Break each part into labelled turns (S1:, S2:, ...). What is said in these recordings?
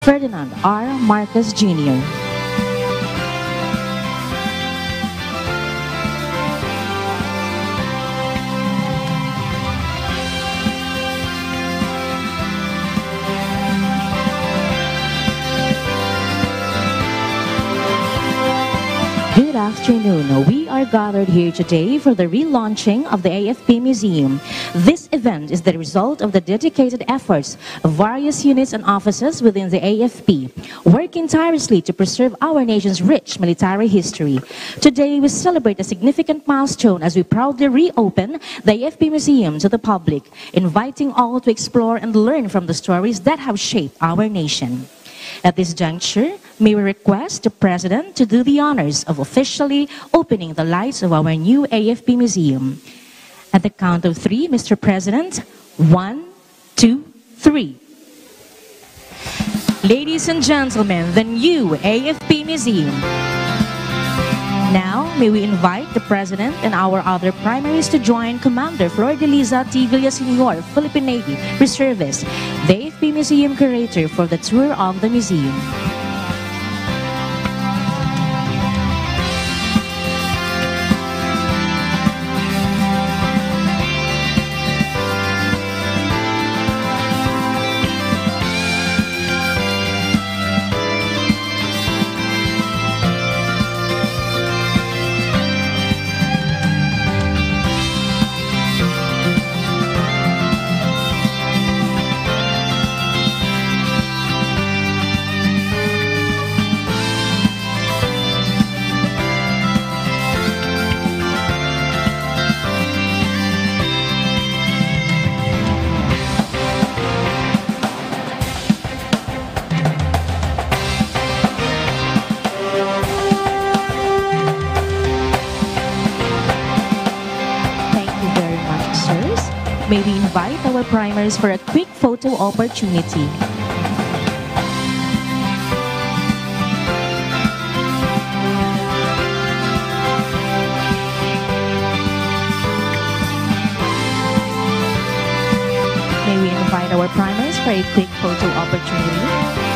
S1: Ferdinand R. Marcos Jr. Good afternoon. We are gathered here today for the relaunching of the AFP Museum. This event is the result of the dedicated efforts of various units and offices within the AFP, working tirelessly to preserve our nation's rich military history. Today, we celebrate a significant milestone as we proudly reopen the AFP Museum to the public, inviting all to explore and learn from the stories that have shaped our nation. At this juncture, may we request the President to do the honors of officially opening the lights of our new AFP Museum. At the count of 3, Mr. President, 1, 2, 3. Ladies and gentlemen, the new AFP Museum. Now, may we invite the President and our other primaries to join Commander Flor-de-Liza T. Villaseñor, Philippine Navy Reservist, the AFP Museum Curator, for the tour of the museum. May we invite our primers for a quick photo opportunity. May we invite our primers for a quick photo opportunity.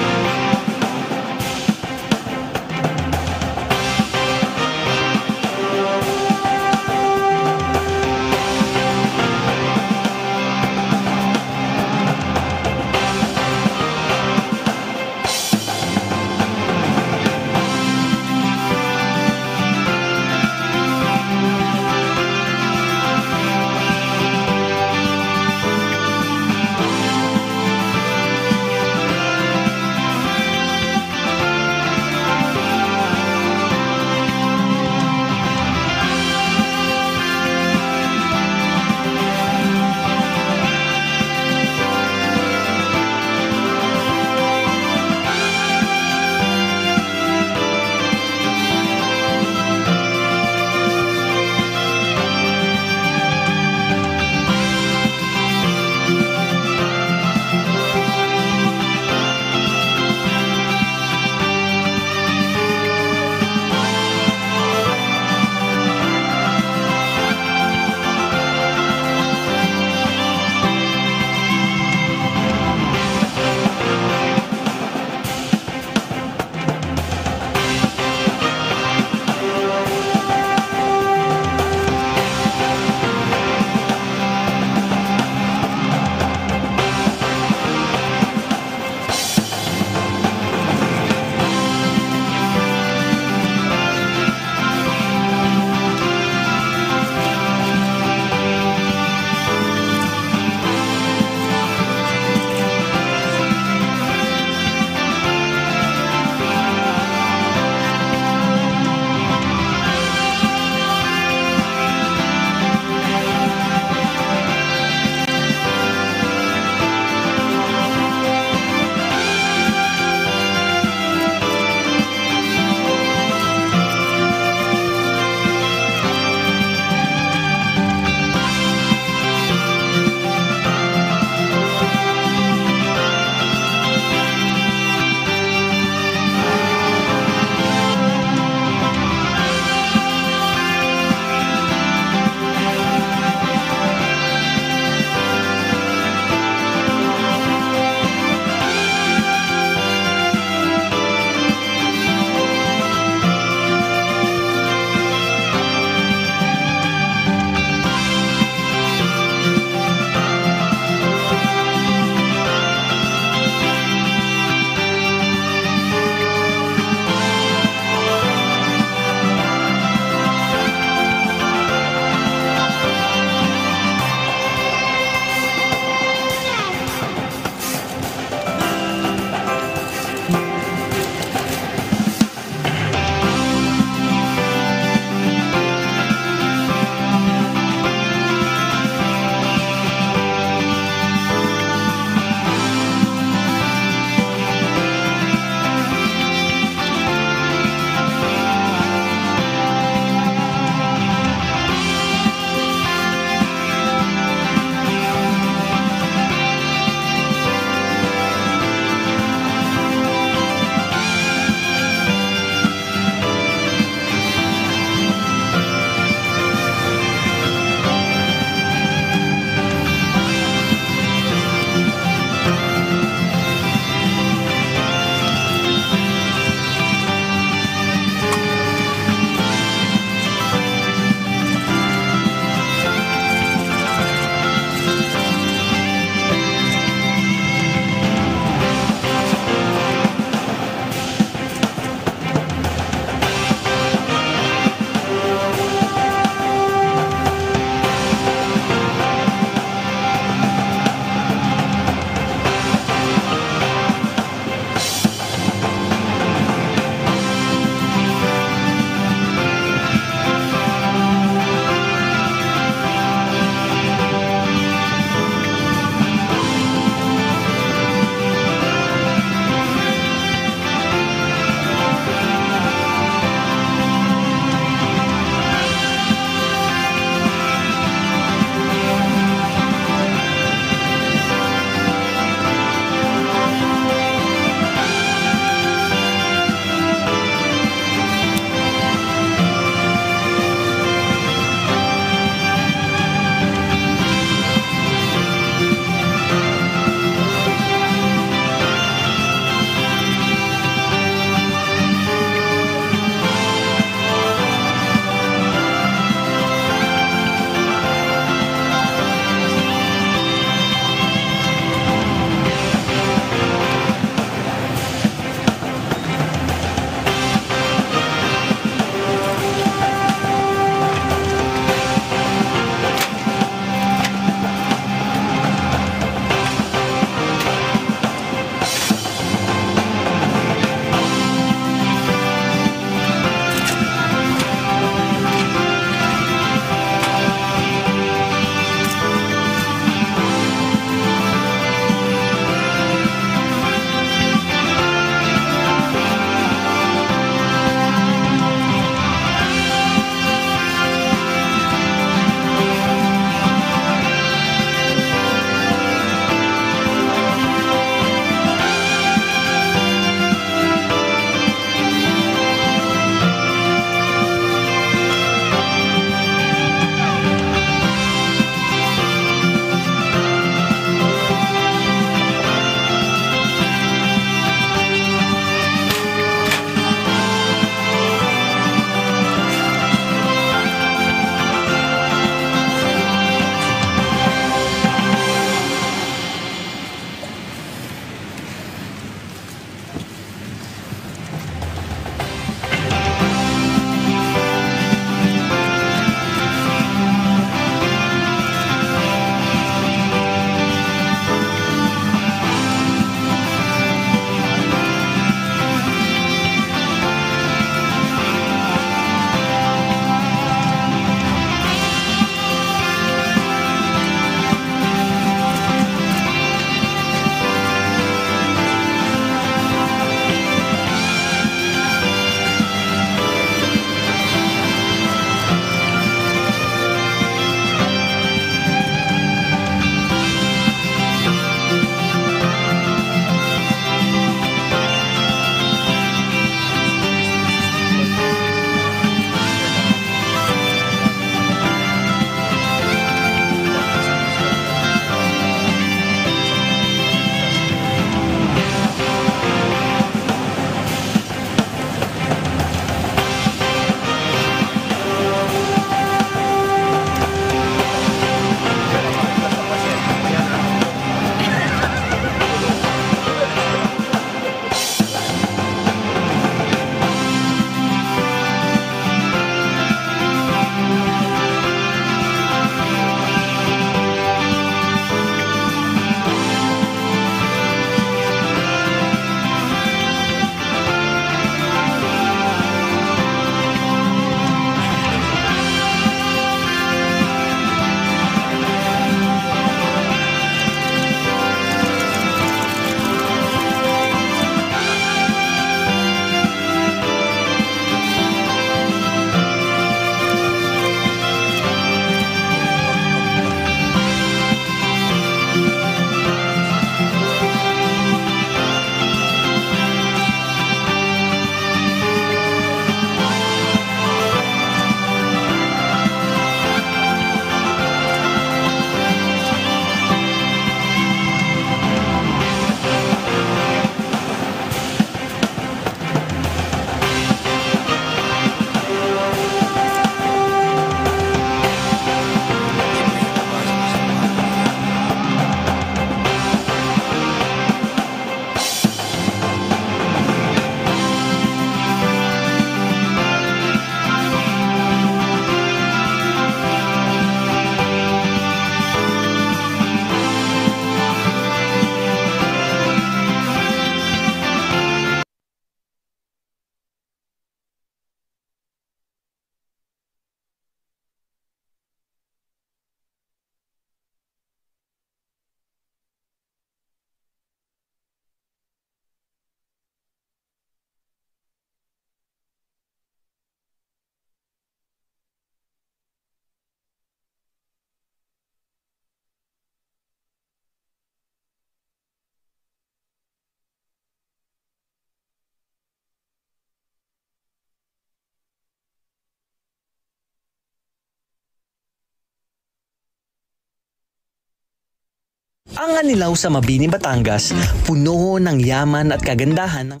S2: Ang Anilaw sa Mabini, Batangas, puno ng yaman at kagandahan ng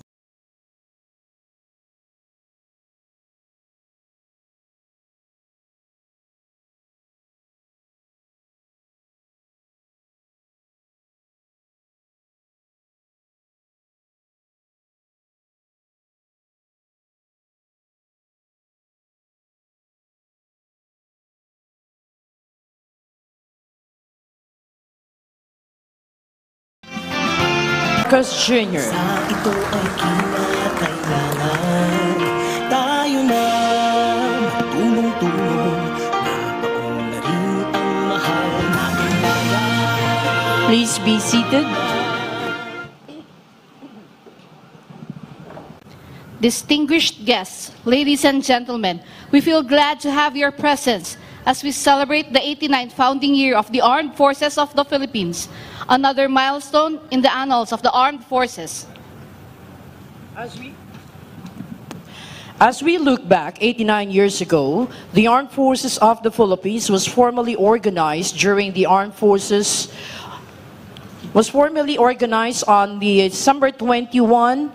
S1: Jr.
S3: Sa ito ay kinakailangan tayo na matulong-tulong. Nabaon na rin ang mahal natin bayan.
S1: Please be seated.
S4: Distinguished guests, ladies and gentlemen, we feel glad to have your presence as we celebrate the 89th founding year of the Armed Forces of the Philippines, another milestone in the annals of the armed forces.
S1: As we look back 89 years ago, the Armed Forces of the Philippines was formally organized on the December 21,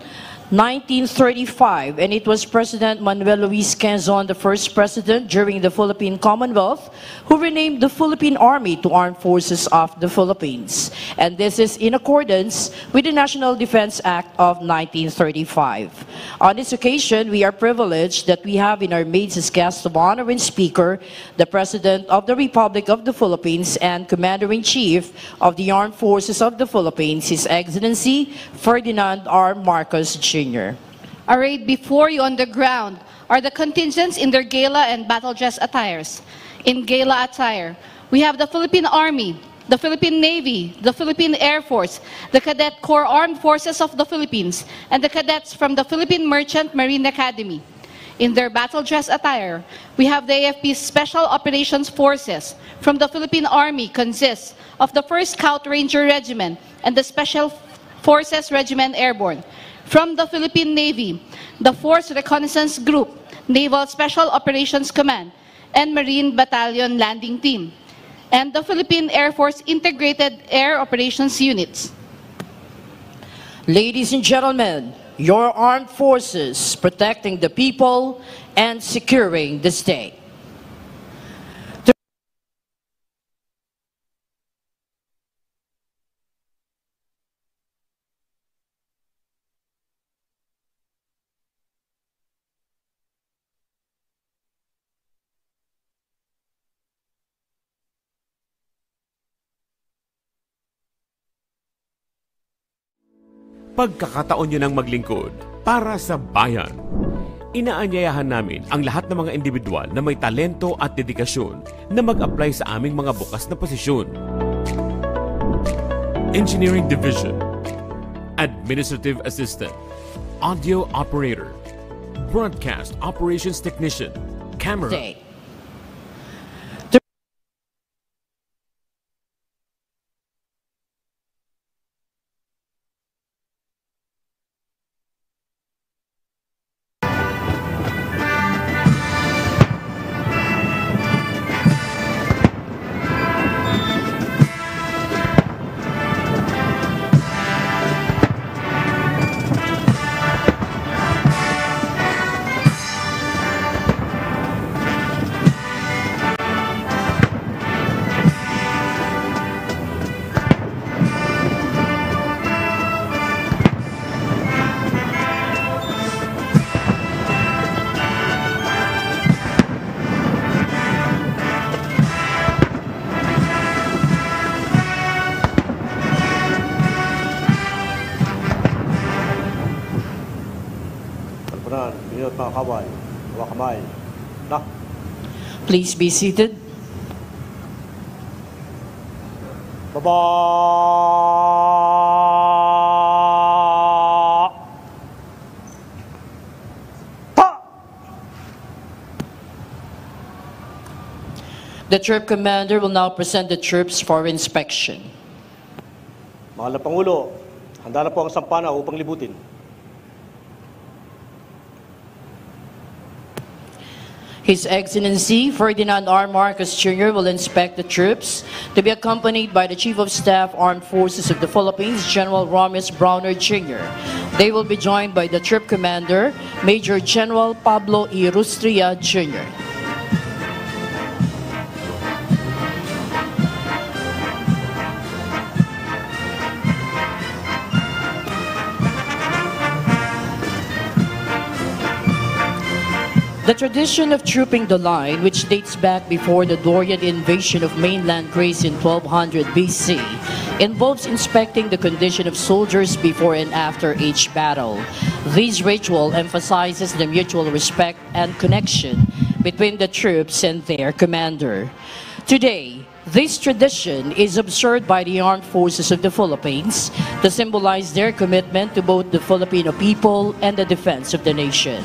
S1: 1935, and it was President Manuel Luis Quezon, the first president during the Philippine Commonwealth, who renamed the Philippine Army to Armed Forces of the Philippines. And this is in accordance with the National Defense Act of 1935. On this occasion, we are privileged that we have in our midst as guest of honor and speaker, the President of the Republic of the Philippines and Commander-in-Chief of the Armed Forces of the Philippines, His Excellency Ferdinand R. Marcos Jr.
S4: Arrayed before you on the ground are the contingents in their gala and battle dress attires. In gala attire, we have the Philippine Army, the Philippine Navy, the Philippine Air Force, the Cadet Corps Armed Forces of the Philippines, and the cadets from the Philippine Merchant Marine Academy. In their battle dress attire, we have the AFP's Special Operations Forces from the Philippine Army consists of the 1st Scout Ranger Regiment and the Special Forces Regiment Airborne. From the Philippine Navy, the 4th Reconnaissance Group, Naval Special Operations Command, and Marine Battalion Landing Team, and the Philippine Air Force Integrated Air Operations Units.
S1: Ladies and gentlemen, your armed forces protecting the people and securing the state.
S5: Pagkakataon nyo ng maglingkod para sa bayan. Inaanyayahan namin ang lahat ng mga individual na may talento at dedikasyon na mag-apply sa aming mga bukas na posisyon. Engineering Division, Administrative Assistant, Audio Operator, Broadcast Operations Technician, Camera.
S1: Please be seated.
S6: Baba! Pa!
S1: The troop commander will now present the troops for inspection.
S6: Mahal na Pangulo, handa na po ang sampana upang libutin.
S7: His Excellency Ferdinand R. Marcos Jr. will inspect the troops to be accompanied by the Chief of Staff, Armed Forces of the Philippines, General Romes Browner Jr. They will be joined by the Troop Commander, Major General Pablo E. Rustria Jr. The tradition of trooping the line, which dates back before the Dorian invasion of mainland Greece in 1200 BC, involves inspecting the condition of soldiers before and after each battle. This ritual emphasizes the mutual respect and connection between the troops and their commander. Today, this tradition is observed by the Armed Forces of the Philippines to symbolize their commitment to both the Filipino people and the defense of the nation.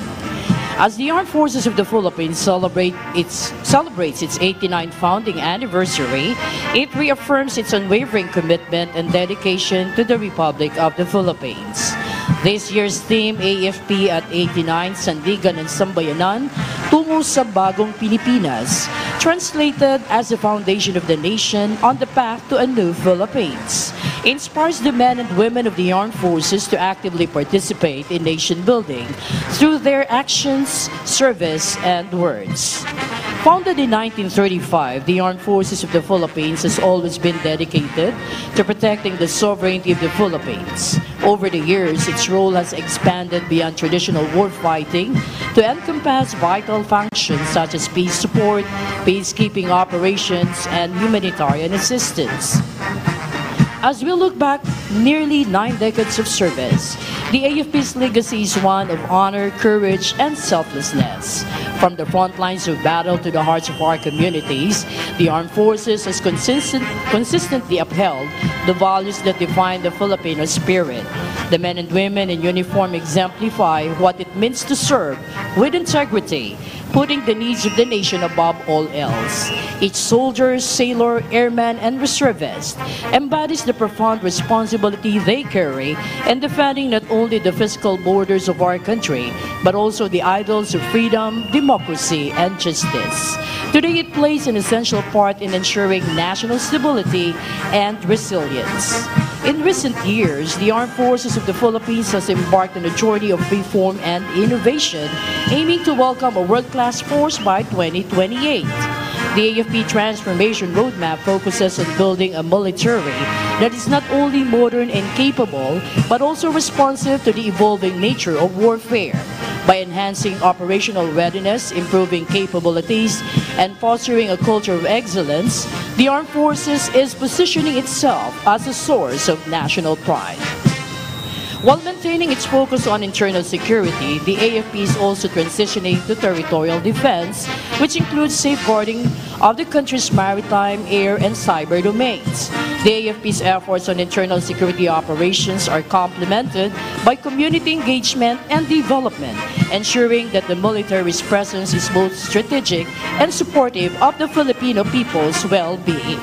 S7: As the Armed Forces of the Philippines celebrates its 89th founding anniversary, it reaffirms its unwavering commitment and dedication to the Republic of the Philippines. This year's theme, AFP at 89, Sandigan and Sambayanan, Tungo sa Bagong Pilipinas, translated as the foundation of the nation on the path to a new Philippines, inspires the men and women of the armed forces to actively participate in nation building through their actions, service, and words. Founded in 1935, the Armed Forces of the Philippines has always been dedicated to protecting the sovereignty of the Philippines. Over the years, its role has expanded beyond traditional warfighting to encompass vital functions such as peace support, peacekeeping operations, and humanitarian assistance. As we look back nearly 9 decades of service, the AFP's legacy is one of honor, courage, and selflessness. From the front lines of battle to the hearts of our communities, the Armed Forces has consistently upheld the values that define the Filipino spirit. The men and women in uniform exemplify what it means to serve with integrity, putting the needs of the nation above all else. Each soldier, sailor, airman, and reservist embodies the profound responsibility they carry in defending not only the physical borders of our country, but also the ideals of freedom, democracy, and justice. Today, it plays an essential part in ensuring national stability and resilience. In recent years, the Armed Forces of the Philippines has embarked on a journey of reform and innovation, aiming to welcome a world-class force by 2028. The AFP Transformation Roadmap focuses on building a military that is not only modern and capable, but also responsive to the evolving nature of warfare. By enhancing operational readiness, improving capabilities, and fostering a culture of excellence, the Armed Forces is positioning itself as a source of national pride. While maintaining its focus on internal security, the AFP is also transitioning to territorial defense, which includes safeguarding of the country's maritime, air, and cyber domains. The AFP's efforts on internal security operations are complemented by community engagement and development, ensuring that the military's presence is both strategic and supportive of the Filipino people's well-being.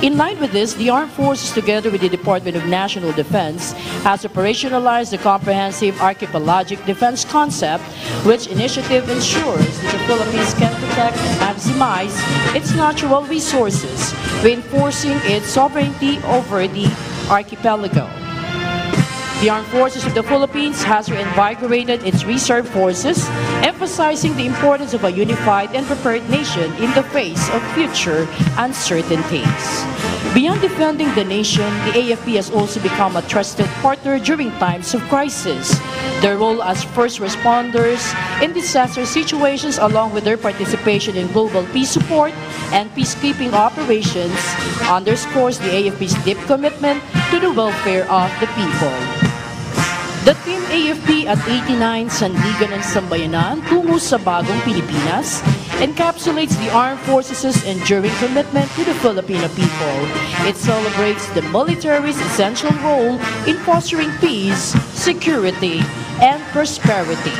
S7: In line with this, the Armed Forces, together with the Department of National Defense, has operationalized the comprehensive archipelagic defense concept, which initiative ensures that the Philippines can protect and maximize its natural resources, reinforcing its sovereignty over the archipelago. The Armed Forces of the Philippines has reinvigorated its reserve forces, emphasizing the importance of a unified and prepared nation in the face of future uncertainties. Beyond defending the nation, the AFP has also become a trusted partner during times of crisis. Their role as first responders in disaster situations, along with their participation in global peace support and peacekeeping operations, underscores the AFP's deep commitment to the welfare of the people. The Team AFP at 89 Sandigan and Sambayanan, Tungo sa Bagong Pilipinas, encapsulates the Armed Forces' enduring commitment to the Filipino people. It celebrates the military's essential role in fostering peace, security, and prosperity.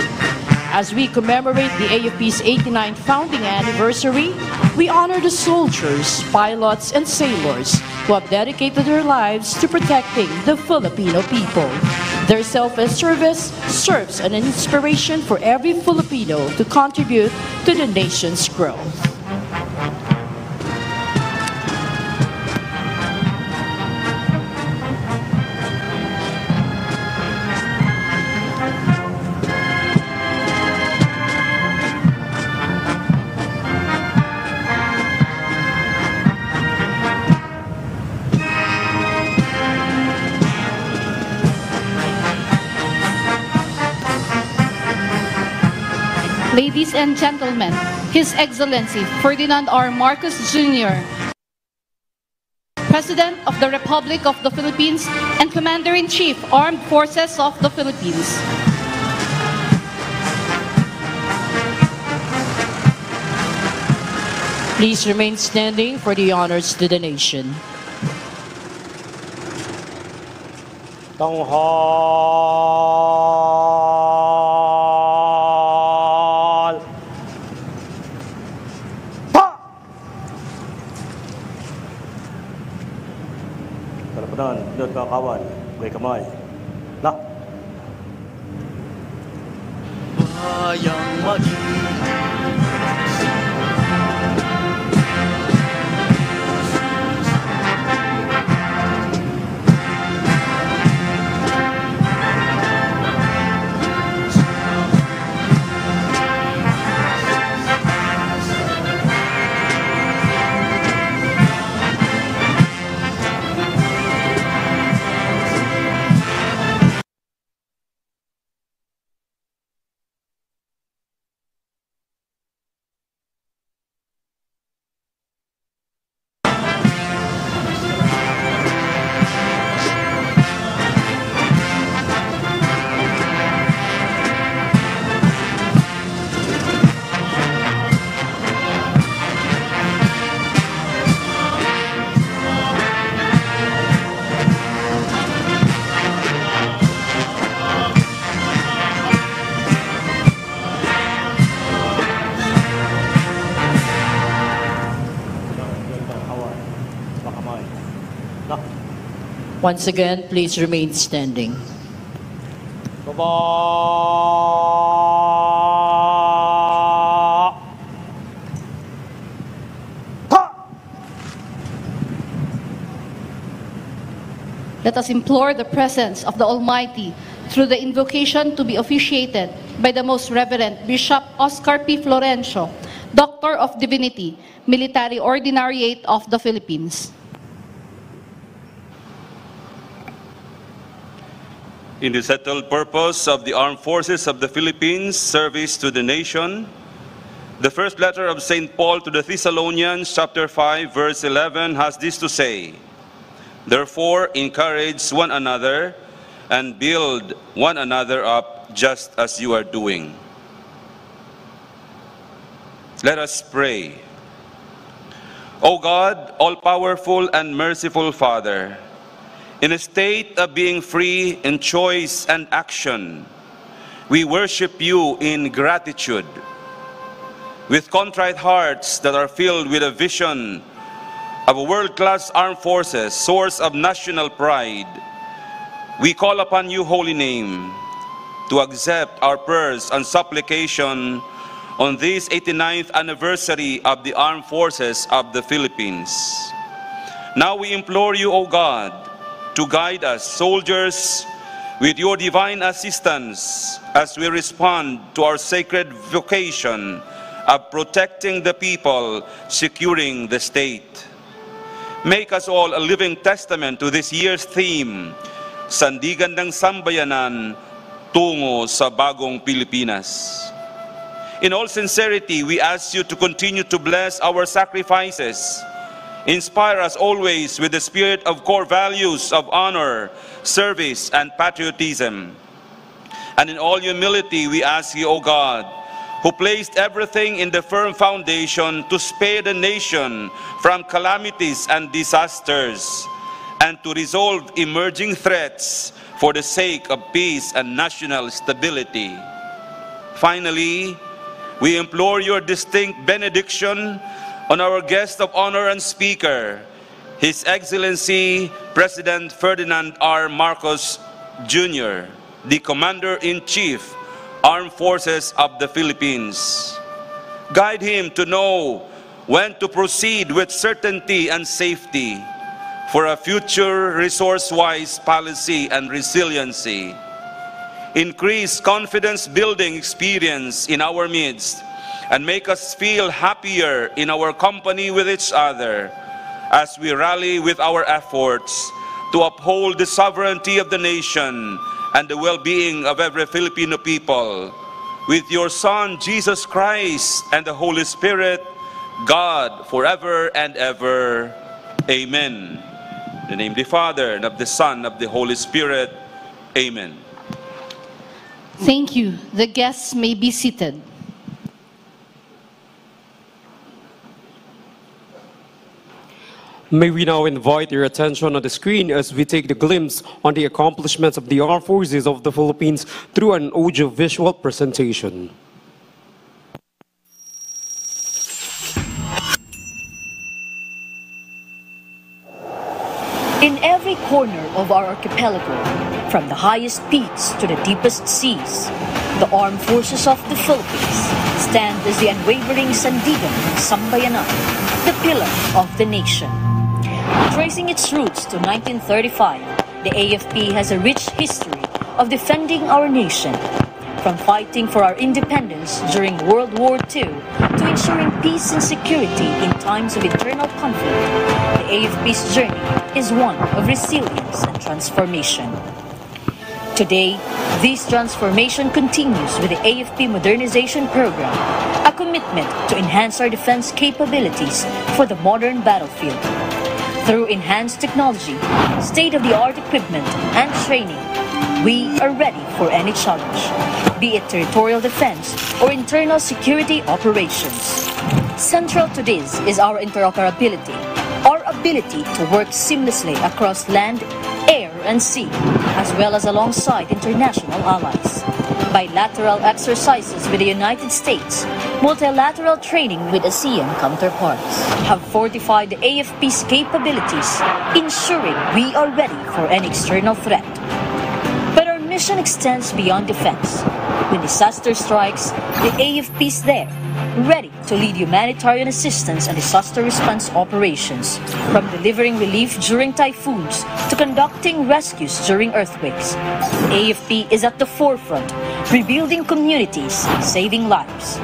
S7: As we commemorate the AFP's 89th founding anniversary, we honor the soldiers, pilots, and sailors who have dedicated their lives to protecting the Filipino people. Their selfless service serves as an inspiration for every Filipino to contribute to the nation's growth.
S4: Ladies and gentlemen, His Excellency Ferdinand R. Marcos Jr., President of the Republic of the Philippines and Commander-in-Chief, Armed Forces of the Philippines.
S7: Please remain standing for the honors to the nation.
S6: Tanghal! Pa! Kalapanan, pinod kakawan, may kamay. Na!
S3: Bayang maging
S7: Once again, please remain standing.
S6: Baba! Pa!
S4: Let us implore the presence of the Almighty through the invocation to be officiated by the Most Reverend Bishop Oscar P. Florencio, Doctor of Divinity, Military Ordinariate of the Philippines.
S8: In the settled purpose of the Armed Forces of the Philippines, service to the nation, the first letter of St. Paul to the Thessalonians, chapter 5, verse 11, has this to say: Therefore, encourage one another and build one another up just as you are doing. Let us pray. O God, all-powerful and merciful Father, in a state of being free in choice and action, we worship you in gratitude. With contrite hearts that are filled with a vision of a world-class armed forces, source of national pride, we call upon you, holy name, to accept our prayers and supplication on this 89th anniversary of the Armed Forces of the Philippines. Now we implore you, O God, to guide us, soldiers, with your divine assistance as we respond to our sacred vocation of protecting the people, securing the state. Make us all a living testament to this year's theme, Sandigan ng Sambayanan, Tungo sa Bagong Pilipinas. In all sincerity, we ask you to continue to bless our sacrifices. Inspire us always with the spirit of core values of honor, service, and patriotism. And in all humility, we ask you, O God, who placed everything in the firm foundation to spare the nation from calamities and disasters, and to resolve emerging threats for the sake of peace and national stability. Finally, we implore your distinct benediction on our guest of honor and speaker, His Excellency President Ferdinand R. Marcos Jr., the Commander-in-Chief, Armed Forces of the Philippines. Guide him to know when to proceed with certainty and safety for a future resource-wise policy and resiliency. Increase confidence-building experience in our midst and make us feel happier in our company with each other as we rally with our efforts to uphold the sovereignty of the nation and the well-being of every Filipino people. With your Son, Jesus Christ, and the Holy Spirit, God, forever and ever. Amen. In the name of the Father, and of the Son, and of the Holy Spirit. Amen.
S4: Thank you. The guests may be seated.
S9: May we now invite your attention on the screen as we take the glimpse on the accomplishments of the Armed Forces of the Philippines through an audio-visual presentation.
S10: In every corner of our archipelago, from the highest peaks to the deepest seas, the Armed Forces of the Philippines stand as the unwavering sandigan ng sambayanan, the pillar of the nation. Tracing its roots to 1935, the AFP has a rich history of defending our nation. From fighting for our independence during World War II to ensuring peace and security in times of internal conflict, the AFP's journey is one of resilience and transformation. Today, this transformation continues with the AFP Modernization Program, a commitment to enhance our defense capabilities for the modern battlefield. Through enhanced technology, state-of-the-art equipment, and training, we are ready for any challenge, be it territorial defense or internal security operations. Central to this is our interoperability, our ability to work seamlessly across land, air, and sea, as well as alongside international allies. Bilateral exercises with the United States, multilateral training with ASEAN counterparts have fortified the AFP's capabilities, ensuring we are ready for any external threat. But our mission extends beyond defense. When disaster strikes, the AFP is there, ready to lead humanitarian assistance and disaster response operations, from delivering relief during typhoons to conducting rescues during earthquakes. The AFP is at the forefront, rebuilding communities, saving lives.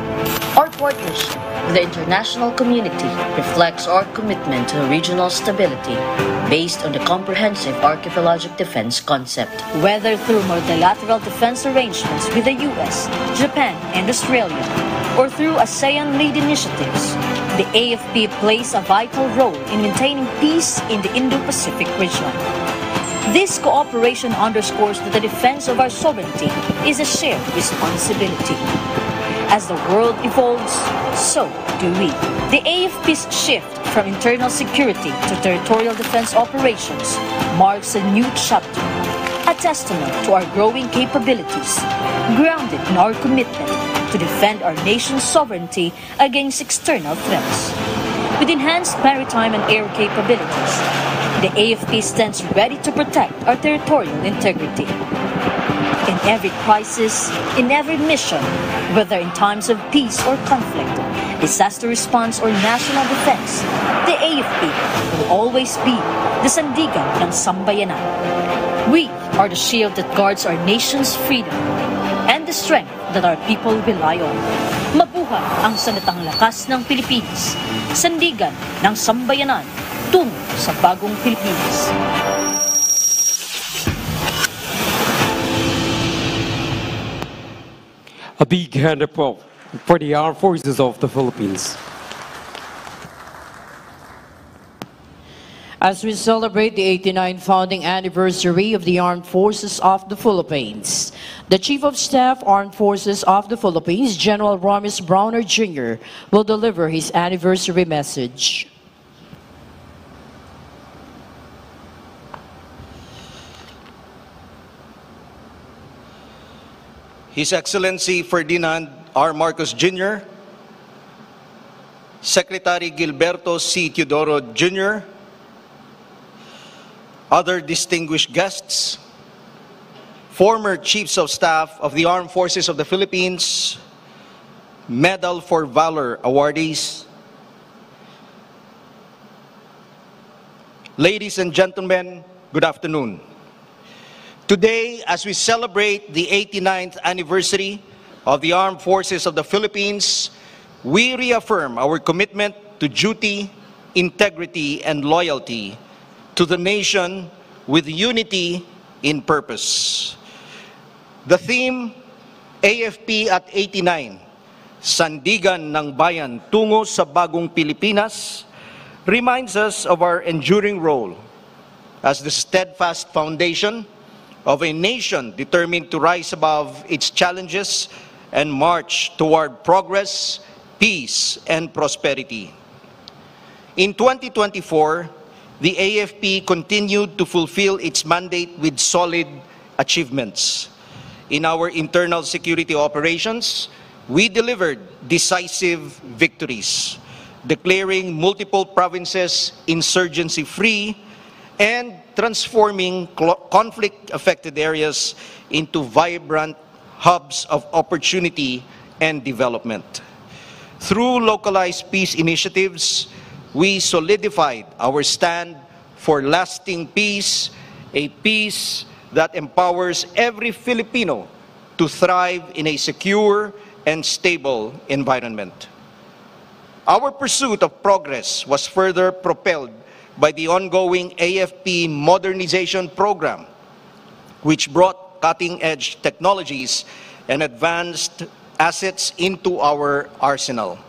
S10: Our partnership with the international community reflects our commitment to regional stability based on the comprehensive archipelagic defense concept. Whether through multilateral defense arrangements with the US, Japan, and Australia, or through ASEAN-led initiatives, the AFP plays a vital role in maintaining peace in the Indo-Pacific region. This cooperation underscores that the defense of our sovereignty is a shared responsibility. As the world evolves, so do we. The AFP's shift from internal security to territorial defense operations marks a new chapter, a testament to our growing capabilities, grounded in our commitment to defend our nation's sovereignty against external threats. With enhanced maritime and air capabilities, the AFP stands ready to protect our territorial integrity. In every crisis, in every mission, whether in times of peace or conflict, disaster response or national defense, the AFP will always be the sandigan ng sambayanan. We are the shield that guards our nation's freedom and the strength that our people rely on. Mabuhay ang sandatang lakas ng Pilipinas, sandigan ng sambayanan, tungo sa bagong Pilipinas.
S9: A big hand of applause for the Armed Forces of the Philippines.
S7: As we celebrate the 89th founding anniversary of the Armed Forces of the Philippines, the Chief of Staff, Armed Forces of the Philippines, General Ramis Browner Jr., will deliver his anniversary message.
S6: His Excellency Ferdinand R. Marcos Jr., Secretary Gilberto C. Teodoro Jr., other distinguished guests,
S11: former Chiefs of Staff of the Armed Forces of the Philippines, Medal for Valor awardees, ladies and gentlemen, good afternoon. Today, as we celebrate the 89th anniversary of the Armed Forces of the Philippines, we reaffirm our commitment to duty, integrity, and loyalty to the nation with unity in purpose. The theme, AFP at 89, Sandigan ng Bayan tungo sa Bagong Pilipinas, reminds us of our enduring role as the steadfast foundation of a nation determined to rise above its challenges and march toward progress, peace, and prosperity. In 2024, the AFP continued to fulfill its mandate with solid achievements. In our internal security operations, we delivered decisive victories, declaring multiple provinces insurgency-free and transforming conflict-affected areas into vibrant hubs of opportunity and development. Through localized peace initiatives, we solidified our stand for lasting peace, a peace that empowers every Filipino to thrive in a secure and stable environment. Our pursuit of progress was further propelled by the ongoing AFP modernization program, which brought cutting-edge technologies and advanced assets into our arsenal.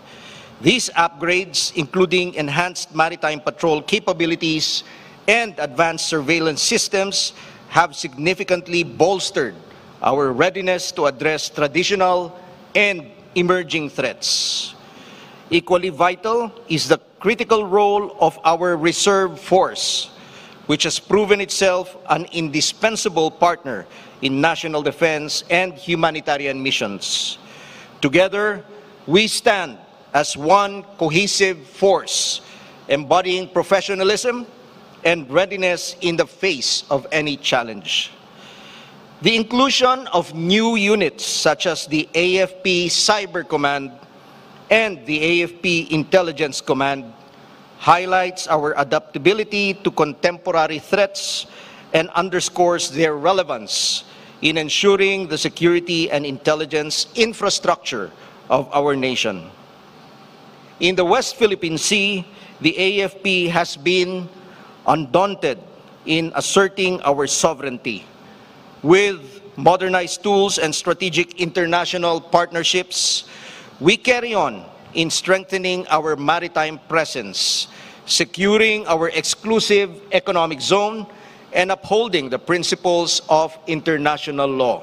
S11: These upgrades, including enhanced maritime patrol capabilities and advanced surveillance systems, have significantly bolstered our readiness to address traditional and emerging threats. Equally vital is the critical role of our reserve force, which has proven itself an indispensable partner in national defense and humanitarian missions. Together, we stand as one cohesive force, embodying professionalism and readiness in the face of any challenge. The inclusion of new units such as the AFP Cyber Command and the AFP Intelligence Command highlights our adaptability to contemporary threats and underscores their relevance in ensuring the security and intelligence infrastructure of our nation. In the West Philippine Sea, the AFP has been undaunted in asserting our sovereignty. With modernized tools and strategic international partnerships, we carry on in strengthening our maritime presence, securing our exclusive economic zone, and upholding the principles of international law.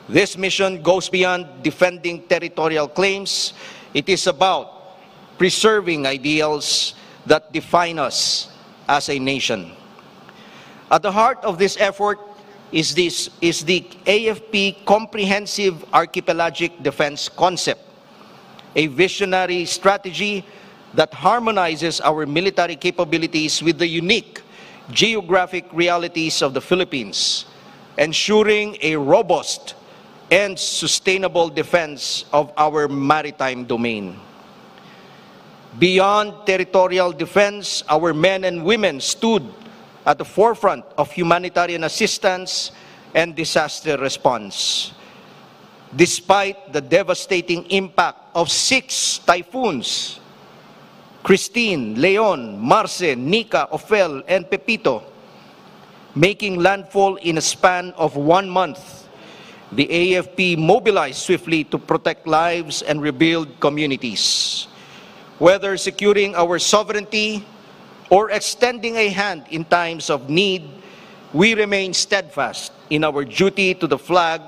S11: This mission goes beyond defending territorial claims. It is about preserving ideals that define us as a nation. At the heart of this effort is the AFP Comprehensive Archipelagic Defense Concept, a visionary strategy that harmonizes our military capabilities with the unique geographic realities of the Philippines, ensuring a robust and sustainable defense of our maritime domain. Beyond territorial defense, our men and women stood at the forefront of humanitarian assistance and disaster response. Despite the devastating impact of 6 typhoons, Christine, Leon, Marce, Nika, Ophel, and Pepito, making landfall in a span of 1 month, the AFP mobilized swiftly to protect lives and rebuild communities. Whether securing our sovereignty or extending a hand in times of need, we remain steadfast in our duty to the flag,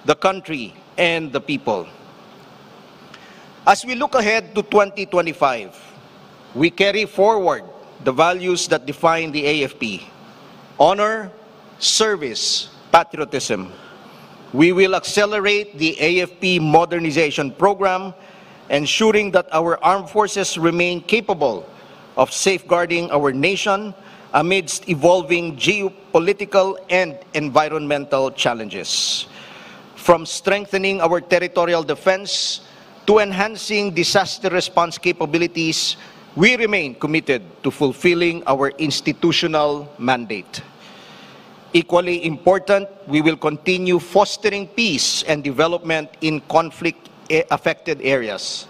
S11: the country, and the people. As we look ahead to 2025, we carry forward the values that define the AFP: honor, service, patriotism. We will accelerate the AFP modernization program, ensuring that our armed forces remain capable of safeguarding our nation amidst evolving geopolitical and environmental challenges. From strengthening our territorial defense to enhancing disaster response capabilities, we remain committed to fulfilling our institutional mandate. Equally important, we will continue fostering peace and development in conflict-affected areas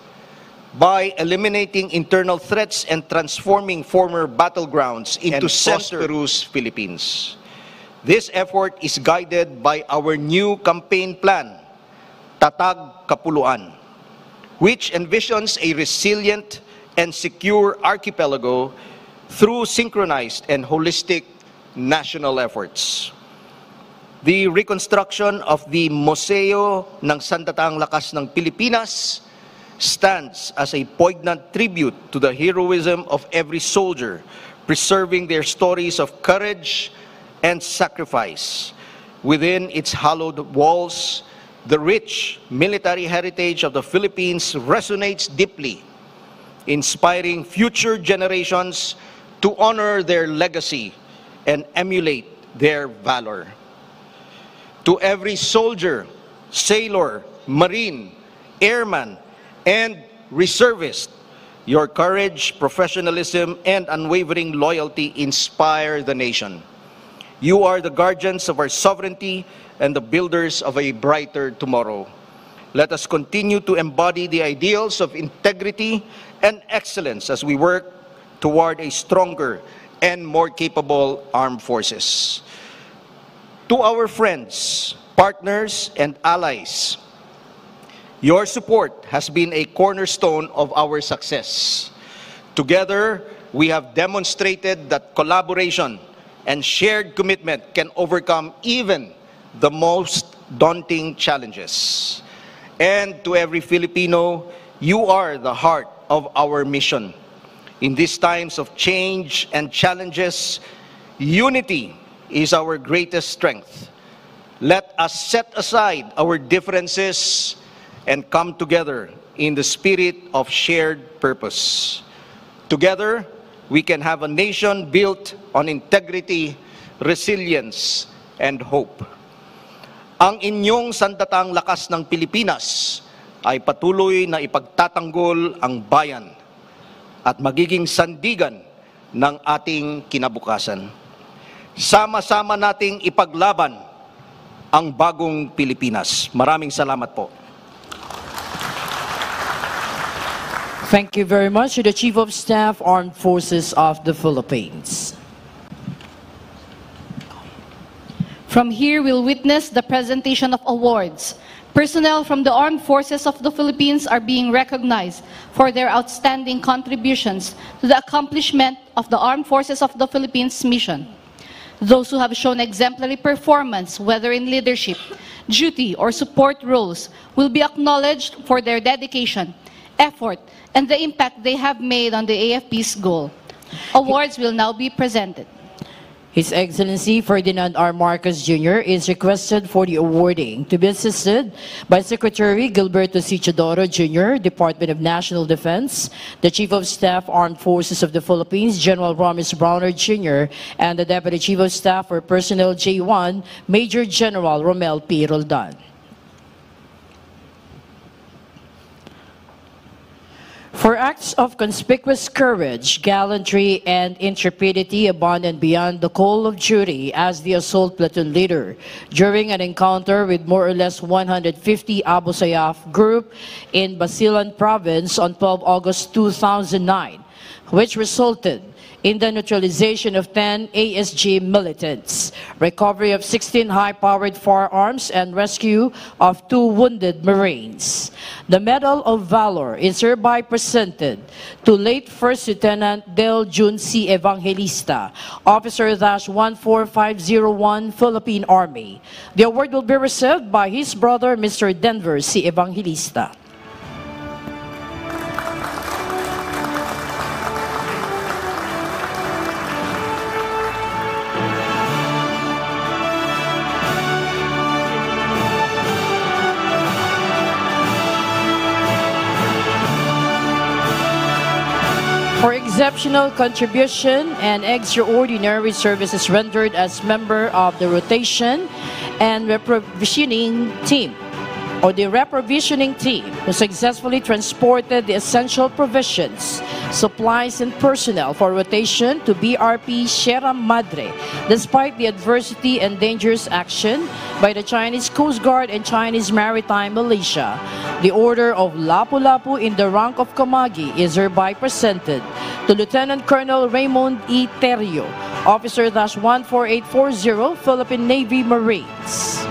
S11: by eliminating internal threats and transforming former battlegrounds into prosperous Philippines. This effort is guided by our new campaign plan, Tatag Kapuluan, which envisions a resilient and secure archipelago through synchronized and holistic national efforts. The reconstruction of the Museo ng Sandatang Lakas ng Pilipinas stands as a poignant tribute to the heroism of every soldier, preserving their stories of courage and sacrifice. Within its hallowed walls, the rich military heritage of the Philippines resonates deeply, inspiring future generations to honor their legacy and emulate their valor. To every soldier, sailor, marine, airman, and reservist, your courage, professionalism, and unwavering loyalty inspire the nation. You are the guardians of our sovereignty and the builders of a brighter tomorrow. Let us continue to embody the ideals of integrity and excellence as we work toward a stronger and more capable armed forces. To our friends, partners, and allies, your support has been a cornerstone of our success. Together, we have demonstrated that collaboration and shared commitment can overcome even the most daunting challenges. And to every Filipino, you are the heart of our mission. In these times of change and challenges, unity is our greatest strength. Let us set aside our differences and come together in the spirit of shared purpose. Together, we can have a nation built on integrity, resilience, and hope. Ang inyong sandatang lakas ng Pilipinas ay patuloy na ipagtatanggol ang bayan at magiging sandigan ng ating kinabukasan. Sama-sama nating ipaglaban ang bagong Pilipinas. Maraming salamat po.
S7: Thank you very much to the Chief of Staff, Armed Forces of the Philippines.
S4: From here, we'll witness the presentation of awards. Personnel from the Armed Forces of the Philippines are being recognized for their outstanding contributions to the accomplishment of the Armed Forces of the Philippines mission. Those who have shown exemplary performance, whether in leadership, duty, or support roles, will be acknowledged for their dedication, effort, and the impact they have made on the AFP's goal. Awards will now be presented.
S7: His Excellency Ferdinand R. Marcos Jr. is requested for the awarding to be assisted by Secretary Gilberto C. Chodoro Jr., Department of National Defense, the Chief of Staff, Armed Forces of the Philippines, General Romis Browner Jr., and the Deputy Chief of Staff for Personnel J1, Major General Romel P. Roldan. For acts of conspicuous courage, gallantry, and intrepidity above and beyond the call of duty as the assault platoon leader during an encounter with more or less 150 Abu Sayyaf group in Basilan province on 12 August 2009, which resulted in the neutralization of 10 ASG militants, recovery of 16 high-powered firearms, and rescue of 2 wounded Marines. The Medal of Valor is hereby presented to late First Lieutenant Del Jun C. Evangelista, Officer-14501, Philippine Army. The award will be received by his brother, Mr. Denver C. Evangelista. For exceptional contribution and extraordinary services rendered as member of the rotation and reprovisioning team, or the reprovisioning team, who successfully transported the essential provisions, supplies, and personnel for rotation to BRP Sierra Madre, despite the adversity and dangerous action by the Chinese Coast Guard and Chinese Maritime Militia. The Order of Lapu-Lapu in the rank of Kamagi is hereby presented to Lieutenant Colonel Raymond E. Terrio, Officer-14840, Philippine Navy Marines.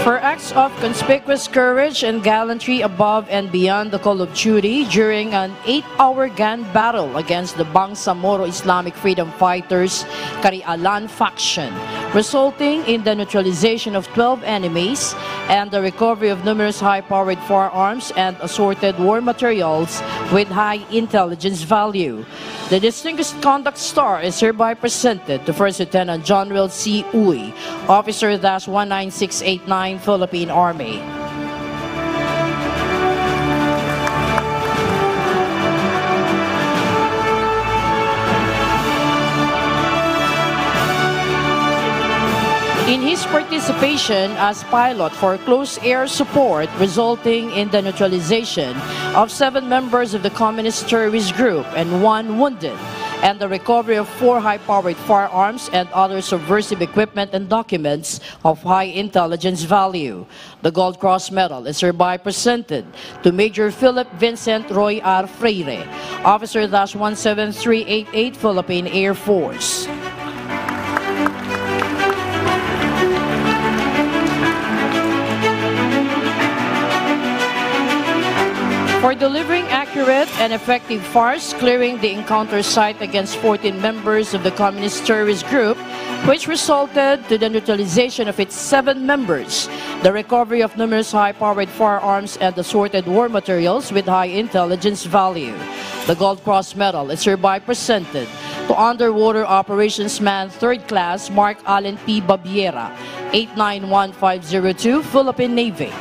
S7: For acts of conspicuous courage and gallantry above and beyond the call of duty during an 8-hour gun battle against the Bangsamoro Islamic Freedom Fighters Karialan faction, resulting in the neutralization of 12 enemies and the recovery of numerous high-powered firearms and assorted war materials with high intelligence value. The Distinguished Conduct Star is hereby presented to First Lieutenant General C. Uy, Officer-19689, Philippine Army. In his participation as pilot for close air support, resulting in the neutralization of 7 members of the Communist terrorist group and 1 wounded, and the recovery of 4 high-powered firearms and other subversive equipment and documents of high intelligence value. The Gold Cross Medal is hereby presented to Major Philip Vincent Roy R. Freire, Officer-17388, Philippine Air Force. For delivering accurate and effective farce, clearing the encounter site against 14 members of the Communist terrorist group, which resulted to the neutralization of its 7 members, the recovery of numerous high-powered firearms and assorted war materials with high intelligence value. The Gold Cross Medal is hereby presented to Underwater Operations Man 3rd Class Mark Allen P. Babiera, 891502, Philippine Navy.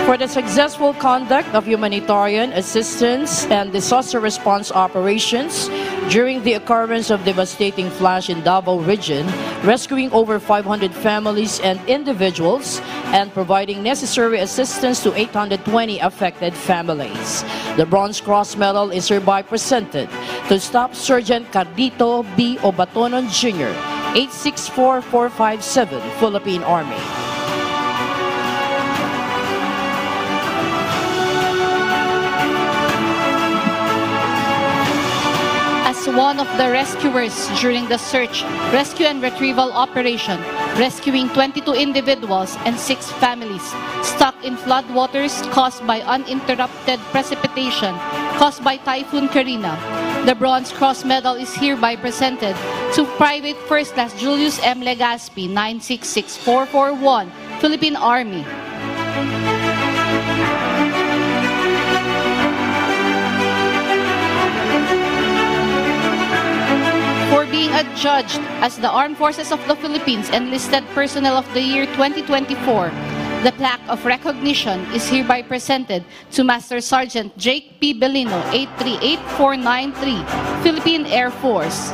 S7: For the successful conduct of humanitarian assistance and disaster response operations during the occurrence of devastating flash in Davao region, rescuing over 500 families and individuals and providing necessary assistance to 820 affected families. The Bronze Cross Medal is hereby presented to Staff Sergeant Cardito B. Obatonon Jr., 864457, Philippine Army.
S4: One of the rescuers during the search, rescue and retrieval operation, rescuing 22 individuals and 6 families stuck in floodwaters caused by uninterrupted precipitation caused by Typhoon Karina. The Bronze Cross Medal is hereby presented to Private First Class Julius M. Legaspi, 966441, Philippine Army. For being adjudged as the Armed Forces of the Philippines Enlisted Personnel of the Year 2024, the plaque of recognition is hereby presented to Master Sergeant Jake P. Belino, 838493, Philippine Air Force.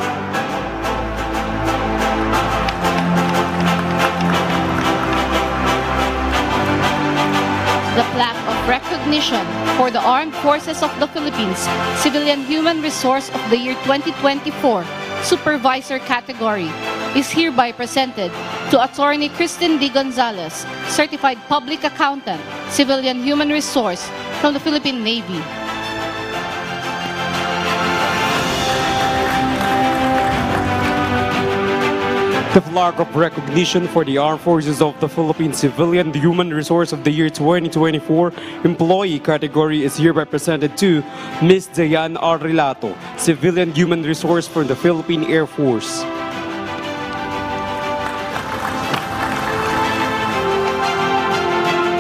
S4: The plaque of recognition for the Armed Forces of the Philippines Civilian Human Resource of the Year 2024, Supervisor category, is hereby presented to Attorney Christine D. Gonzalez, Certified Public Accountant, Civilian Human Resource from the Philippine Navy.
S9: The flag of recognition for the Armed Forces of the Philippines Civilian Human Resource of the Year 2024 Employee category is hereby presented to Ms. Dayan Arrelato, Civilian Human Resource from the Philippine Air Force.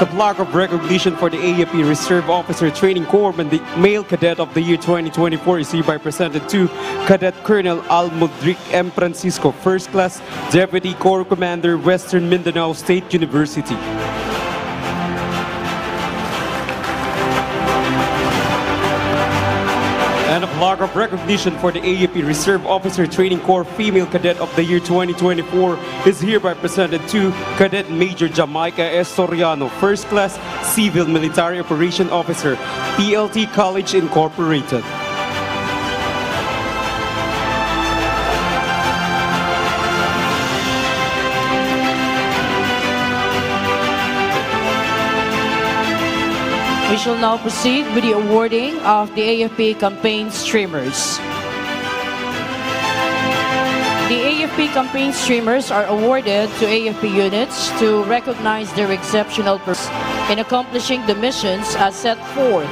S9: The plaque of recognition for the AFP Reserve Officer Training Corps and the Male Cadet of the Year 2024 is hereby presented to Cadet Colonel Almudric M. Francisco, First Class Deputy Corps Commander, Western Mindanao State University. And a plaque of recognition for the AFP Reserve Officer Training Corps Female Cadet of the Year 2024 is hereby presented to Cadet Major Jamaica S. Soriano, First Class Civil Military Operation Officer, PLT College Incorporated.
S7: We shall now proceed with the awarding of the AFP campaign streamers. The AFP campaign streamers are awarded to AFP units to recognize their exceptional in accomplishing the missions as set forth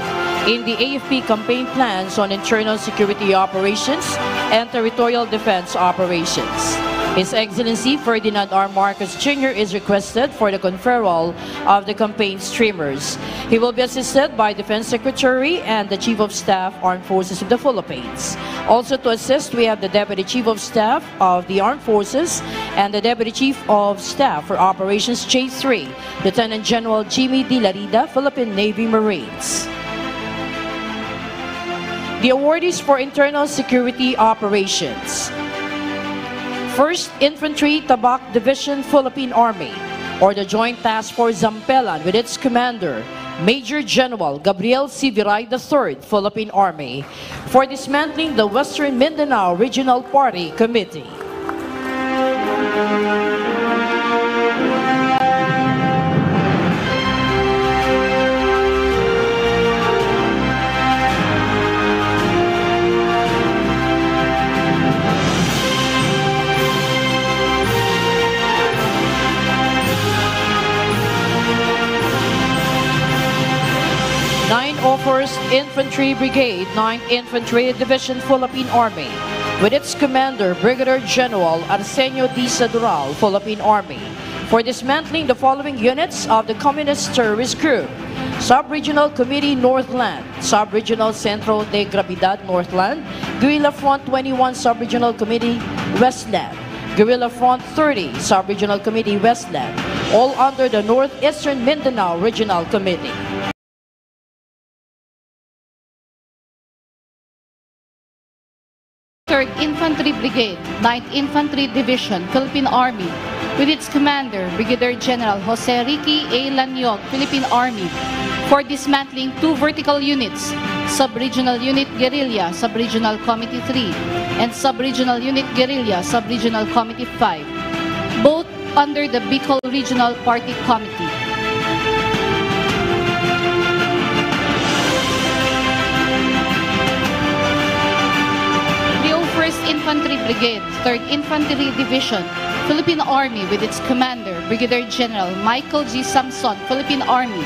S7: in the AFP campaign plans on internal security operations and territorial defense operations. His Excellency Ferdinand R. Marcos Jr. is requested for the conferral of the campaign streamers. He will be assisted by Defense Secretary and the Chief of Staff, Armed Forces of the Philippines. Also to assist, we have the Deputy Chief of Staff of the Armed Forces and the Deputy Chief of Staff for Operations J3, Lieutenant General Jimmy D. Larida, Philippine Navy Marines. The awardees for internal security operations. 1st Infantry Tabak Division, Philippine Army, or the Joint Task Force Zampelan with its commander, Major General Gabriel C. Viray III, Philippine Army, for dismantling the Western Mindanao Regional Party Committee. First Infantry Brigade, 9th Infantry Division, Philippine Army, with its commander, Brigadier General Arsenio D. Sadural, Philippine Army, for dismantling the following units of the Communist Terrorist Group: Sub-Regional Committee Northland, Sub-Regional Centro de Gravidad Northland, Guerrilla Front 21 Sub-Regional Committee Westland, Guerrilla Front 30 Sub-Regional Committee Westland, all under the Northeastern Mindanao Regional Committee.
S4: 3rd Infantry Brigade, 9th Infantry Division, Philippine Army, with its commander, Brigadier General Jose Ricky A. Lanyog, Philippine Army, for dismantling 2 vertical units, Sub-Regional Unit Guerrilla, Sub-Regional Committee 3, and Sub-Regional Unit Guerrilla, Sub-Regional Committee 5, both under the Bicol Regional Party Committee. Infantry Brigade, 3rd Infantry Division, Philippine Army, with its commander, Brigadier General Michael G. Samson, Philippine Army,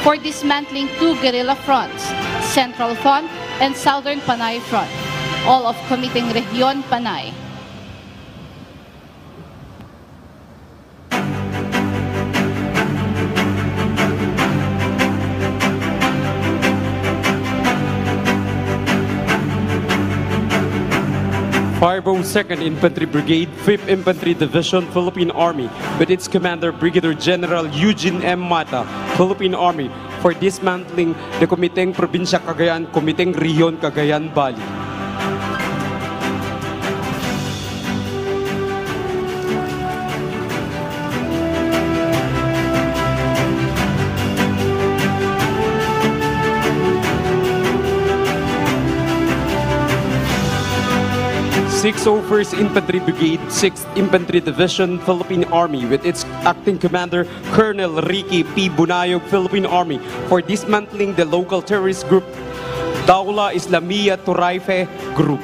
S4: for dismantling 2 guerrilla fronts, Central Front and Southern Panay Front, all of Committing Region Panay.
S9: Second Infantry Brigade, 5th Infantry Division, Philippine Army, with its commander, Brigadier General Eugene M. Mata, Philippine Army, for dismantling the Komiteng Probinsya Cagayan, Komiteng Region Cagayan Valley. 601st Infantry Brigade, 6th Infantry Division, Philippine Army, with its acting commander, Colonel Ricky P. Bunayog, Philippine Army, for dismantling the local terrorist group, Daula Islamiyah Turaife Group.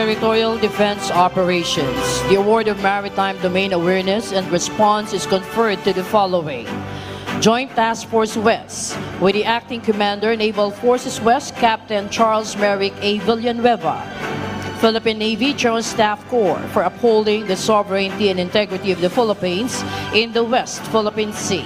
S7: Territorial Defense Operations. The award of Maritime Domain Awareness and Response is conferred to the following: Joint Task Force West, with the Acting Commander, Naval Forces West, Captain Charles Merrick A. Villanueva. Philippine Navy Joint Staff Corps, for upholding the sovereignty and integrity of the Philippines in the West Philippine Sea.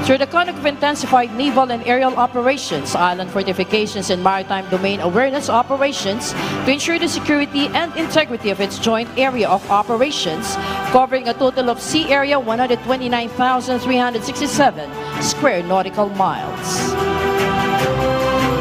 S7: Through the conduct of intensified naval and aerial operations, island fortifications, and maritime domain awareness operations to ensure the security and integrity of its joint area of operations, covering a total of sea area 129,367 square nautical miles.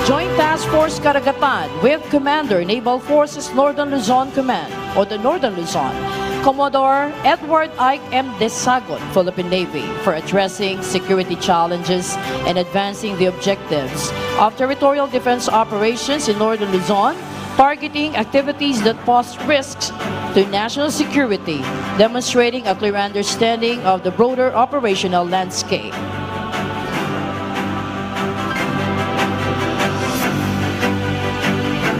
S7: Joint Task Force Karagatan with Commander, Naval Forces Northern Luzon Command, or the Northern Luzon, Commodore Edward Ike M. Desagon, Philippine Navy, for addressing security challenges and advancing the objectives of territorial defense operations in Northern Luzon, targeting activities that pose risks to national security, demonstrating a clear understanding of the broader operational landscape.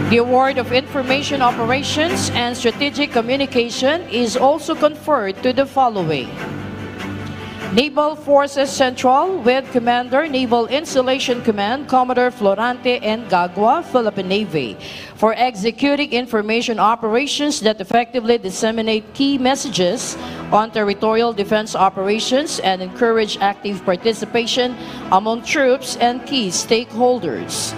S7: The award of Information Operations and Strategic Communication is also conferred to the following: Naval Forces Central with Commander, Naval Installation Command, Commodore Florante N. Gagua, Philippine Navy, for executing information operations that effectively disseminate key messages on territorial defense operations and encourage active participation among troops and key stakeholders.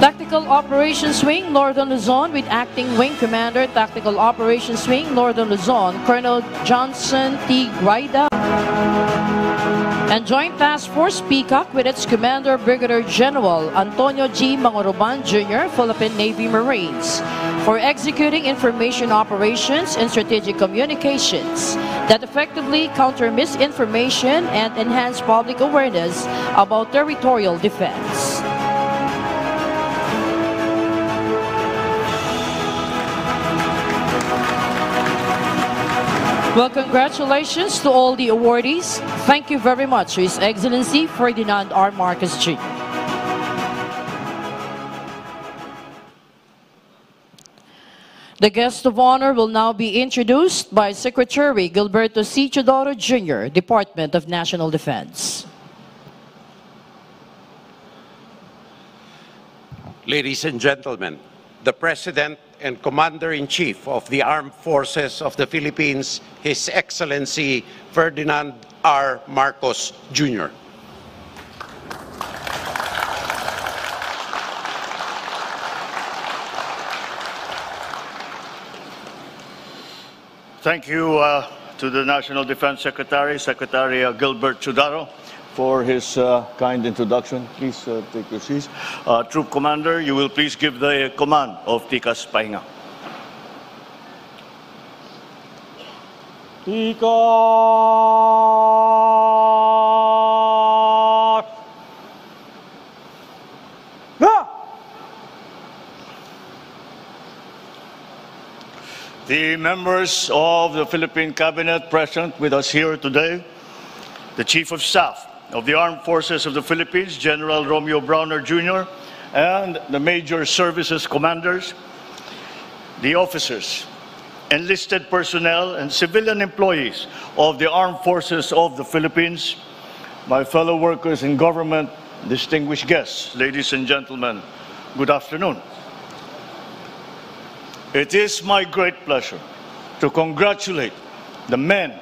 S7: Tactical Operations Wing, Northern Luzon, with Acting Wing Commander, Tactical Operations Wing, Northern Luzon, Colonel Johnson T. Graida. And Joint Task Force Peacock with its Commander, Brigadier General Antonio G. Mangoroban Jr., Philippine Navy Marines, for executing information operations and strategic communications that effectively counter misinformation and enhance public awareness about territorial defense. Well, congratulations to all the awardees. Thank you very much to His Excellency Ferdinand R. Marcos Jr. The guest of honor will now be introduced by Secretary Gilberto C. Chodoro Jr., Department of National Defense.
S12: Ladies and gentlemen, the President and Commander-in-Chief of the Armed Forces of the Philippines, His Excellency Ferdinand R. Marcos Jr.
S13: Thank you to the National Defense Secretary, Secretary Gilbert Chodoro, for his kind introduction. Please take your seats. Troop Commander, you will please give the command of Tikas Pahinga.
S6: Tikas! Ah!
S13: The members of the Philippine Cabinet present with us here today, the Chief of Staff of the Armed Forces of the Philippines, General Romeo Browner Jr., and the Major Services Commanders, the officers, enlisted personnel, and civilian employees of the Armed Forces of the Philippines, my fellow workers in government, distinguished guests, ladies and gentlemen, good afternoon. It is my great pleasure to congratulate the men,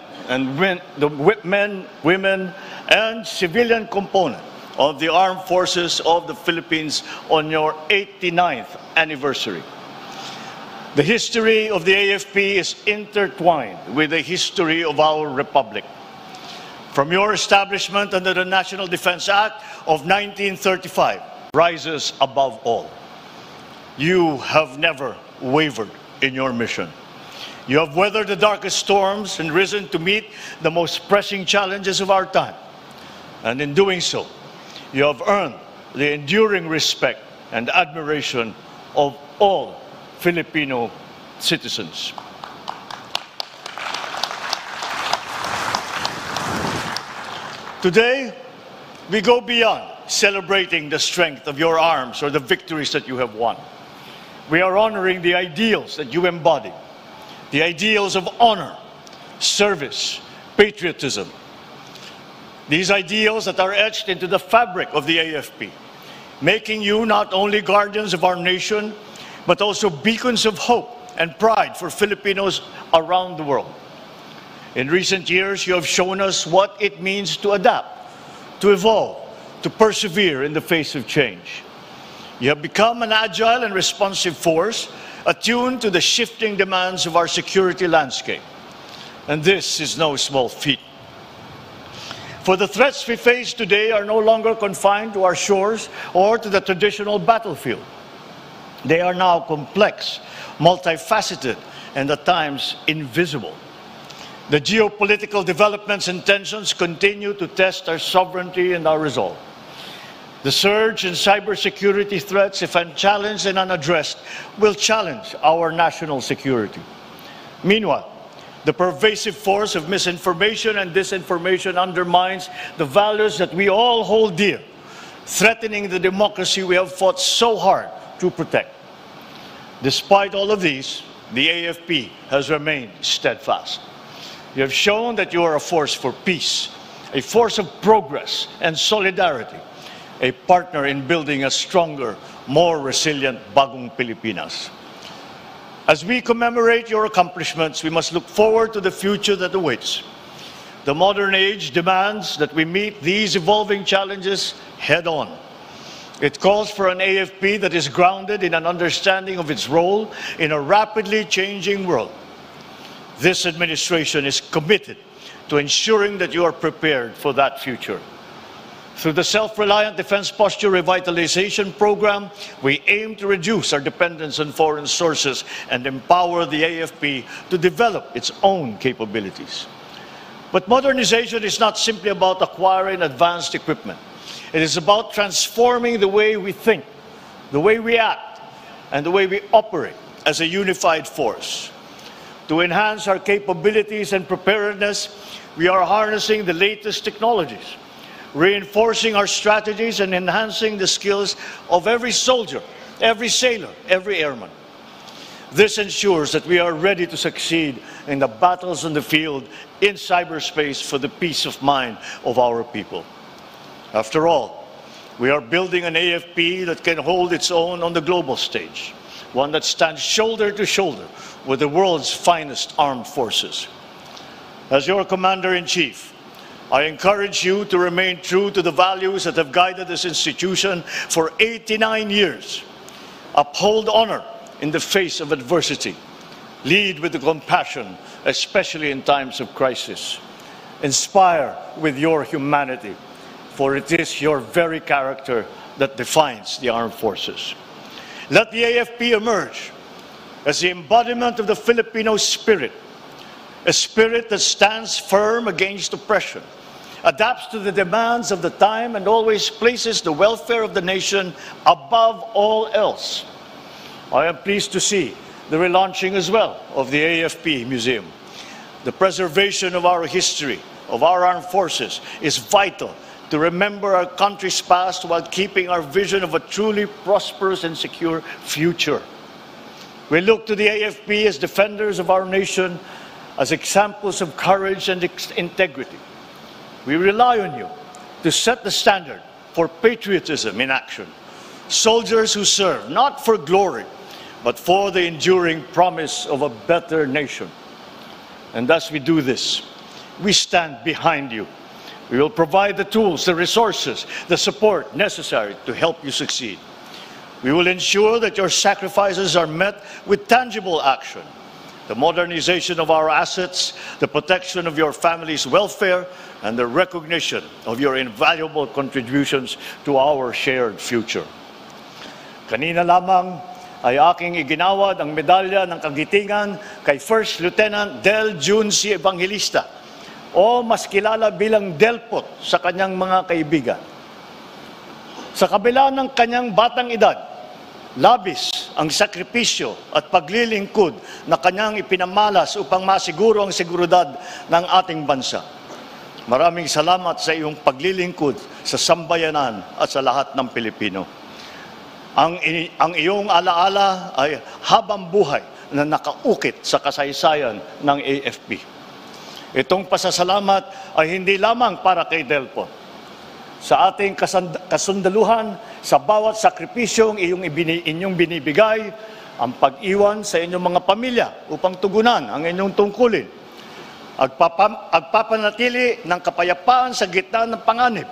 S13: women, and civilian component of the Armed Forces of the Philippines on your 89th anniversary. The history of the AFP is intertwined with the history of our republic. From your establishment under the National Defense Act of 1935, rises above all. You have never wavered in your mission. You have weathered the darkest storms and risen to meet the most pressing challenges of our time. And in doing so, you have earned the enduring respect and admiration of all Filipino citizens. Today, we go beyond celebrating the strength of your arms or the victories that you have won. We are honoring the ideals that you embody, the ideals of honor, service, patriotism. These ideals that are etched into the fabric of the AFP, making you not only guardians of our nation, but also beacons of hope and pride for Filipinos around the world. In recent years, you have shown us what it means to adapt, to evolve, to persevere in the face of change. You have become an agile and responsive force, attuned to the shifting demands of our security landscape. And this is no small feat. For the threats we face today are no longer confined to our shores or to the traditional battlefield. They are now complex, multifaceted, and at times invisible. The geopolitical developments and tensions continue to test our sovereignty and our resolve. The surge in cybersecurity threats, if unchallenged and unaddressed, will challenge our national security. Meanwhile, the pervasive force of misinformation and disinformation undermines the values that we all hold dear, threatening the democracy we have fought so hard to protect. Despite all of these, the AFP has remained steadfast. You have shown that you are a force for peace, a force of progress and solidarity, a partner in building a stronger, more resilient Bagong Pilipinas. As we commemorate your accomplishments, we must look forward to the future that awaits. The modern age demands that we meet these evolving challenges head-on. It calls for an AFP that is grounded in an understanding of its role in a rapidly changing world. This administration is committed to ensuring that you are prepared for that future. Through the Self-Reliant Defense Posture Revitalization Program, we aim to reduce our dependence on foreign sources and empower the AFP to develop its own capabilities. But modernization is not simply about acquiring advanced equipment. It is about transforming the way we think, the way we act, and the way we operate as a unified force. To enhance our capabilities and preparedness, we are harnessing the latest technologies, reinforcing our strategies and enhancing the skills of every soldier, every sailor, every airman. This ensures that we are ready to succeed in the battles on the field, in cyberspace, for the peace of mind of our people. After all, we are building an AFP that can hold its own on the global stage, one that stands shoulder to shoulder with the world's finest armed forces. As your Commander-in-Chief, I encourage you to remain true to the values that have guided this institution for 89 years. Uphold honor in the face of adversity. Lead with compassion, especially in times of crisis. Inspire with your humanity, for it is your very character that defines the armed forces. Let the AFP emerge as the embodiment of the Filipino spirit, a spirit that stands firm against oppression, adapts to the demands of the time, and always places the welfare of the nation above all else. I am pleased to see the relaunching as well of the AFP Museum. The preservation of our history, of our armed forces, is vital to remember our country's past while keeping our vision of a truly prosperous and secure future. We look to the AFP as defenders of our nation, as examples of courage and integrity. We rely on you to set the standard for patriotism in action. Soldiers who serve not for glory, but for the enduring promise of a better nation. And as we do this, we stand behind you. We will provide the tools, the resources, the support necessary to help you succeed. We will ensure that your sacrifices are met with tangible action. The modernization of our assets, the protection of your family's welfare, and the recognition of your invaluable contributions to our shared future. Kanina lamang ay aking iginawad ang medalya ng kagitingan kay First Lieutenant Del Jun C. Evangelista, o mas kilala bilang Delpot sa kanyang mga kaibigan. Sa kabila ng kanyang batang edad, labis ang sakripisyo at paglilingkod na kanyang ipinamalas upang masiguro ang seguridad ng ating bansa. Maraming salamat sa iyong paglilingkod sa sambayanan at sa lahat ng Pilipino. Ang iyong alaala ay habang buhay na nakaukit sa kasaysayan ng AFP. Itong pasasalamat ay hindi lamang para kay Delpo. Sa ating kasundaluhan, sa bawat sakripisyong inyong binibigay, ang pag-iwan sa inyong mga pamilya upang tugunan ang inyong tungkulin, agpapanatili ng kapayapaan sa gitna ng panganib,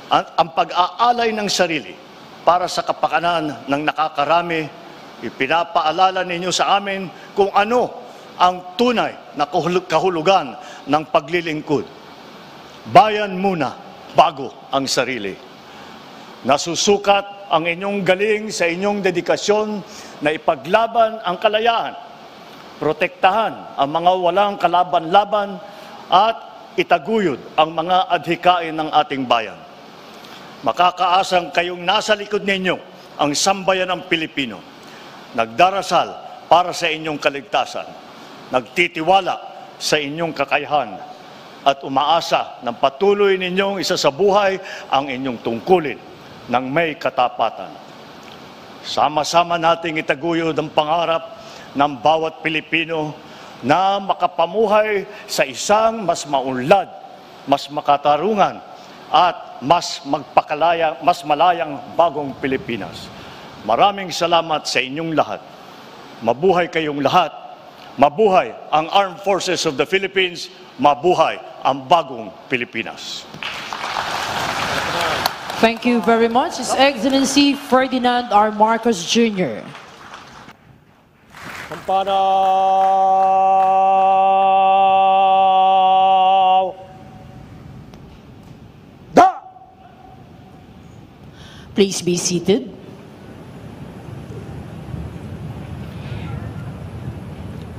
S13: at ang pag-aalay ng sarili para sa kapakanan ng nakakarami, ipinapaalala ninyo sa amin kung ano ang tunay na kahulugan ng paglilingkod. Bayan muna bago ang sarili. Nasusukat ang inyong galing sa inyong dedikasyon na ipaglaban ang kalayaan, protektahan ang mga walang kalaban-laban, at itaguyod ang mga adhikain ng ating bayan. Makakaasang kayong nasa likod ninyo ang sambayan ng Pilipino, nagdarasal para sa inyong kaligtasan, nagtitiwala sa inyong kakayahan, at umaasa ng patuloy ninyong isa sa buhay ang inyong tungkulin ng may katapatan. Sama-sama nating itaguyod ang pangarap ng bawat Pilipino na makapamuhay sa isang mas maunlad, mas makatarungan, at mas malayang bagong Pilipinas. Maraming salamat sa inyong lahat. Mabuhay kayong lahat. Mabuhay ang Armed Forces of the Philippines. Mabuhay ang bagong Pilipinas.
S7: Thank you very much, His Excellency Ferdinand R. Marcos Jr.
S6: Kampanaw! Da!
S7: Please be seated.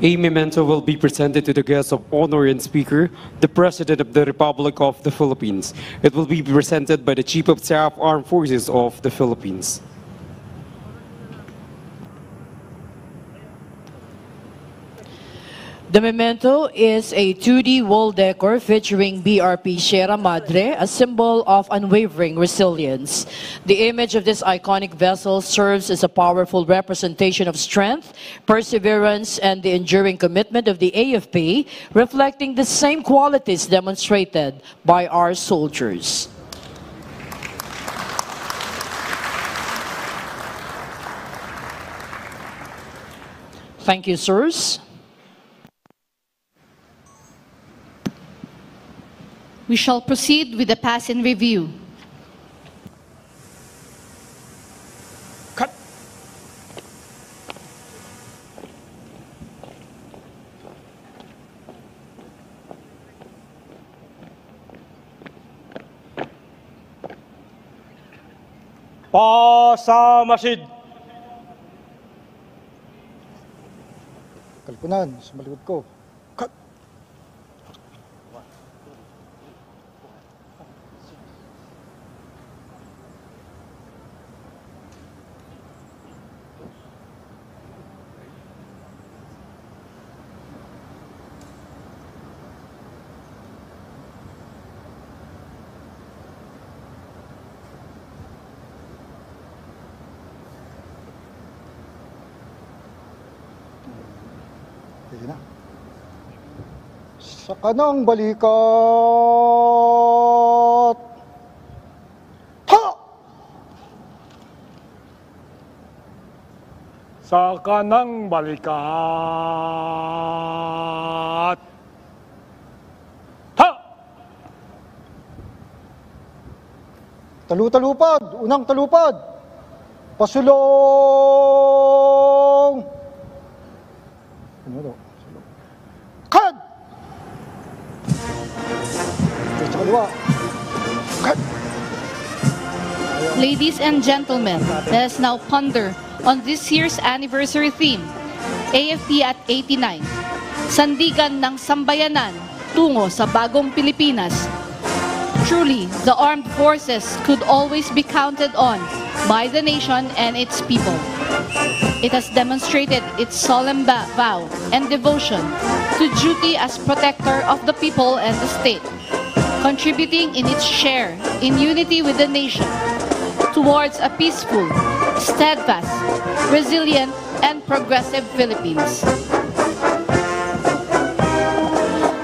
S9: A memento will be presented to the guest of honor and speaker, the President of the Republic of the Philippines. It will be presented by the Chief of Staff, Armed Forces of the Philippines.
S7: The memento is a 2D wall decor featuring BRP Sierra Madre, a symbol of unwavering resilience. The image of this iconic vessel serves as a powerful representation of strength, perseverance, and the enduring commitment of the AFP, reflecting the same qualities demonstrated by our soldiers. Thank you, sirs.
S4: We shall proceed with the pass in review.
S6: Cut! Pasamasid!
S14: Kalpunan, sa malikod ko.
S6: Cut!
S14: Sige na. Sa kanang balikat. Ha!
S6: Sa kanang balikat. Ha!
S14: Talu-talupad, unang talupad. Pasulong. Ano to? Kad! Sa kaliwa. Kad!
S4: Ladies and gentlemen, let us now ponder on this year's anniversary theme, AFP at 89, Sandigan ng Sambayanan tungo sa Bagong Pilipinas. Truly, the armed forces could always be counted on by the nation and its people. It has demonstrated its solemn vow and devotion to duty as protector of the people and the state, contributing in its share in unity with the nation towards a peaceful, steadfast, resilient, and progressive Philippines.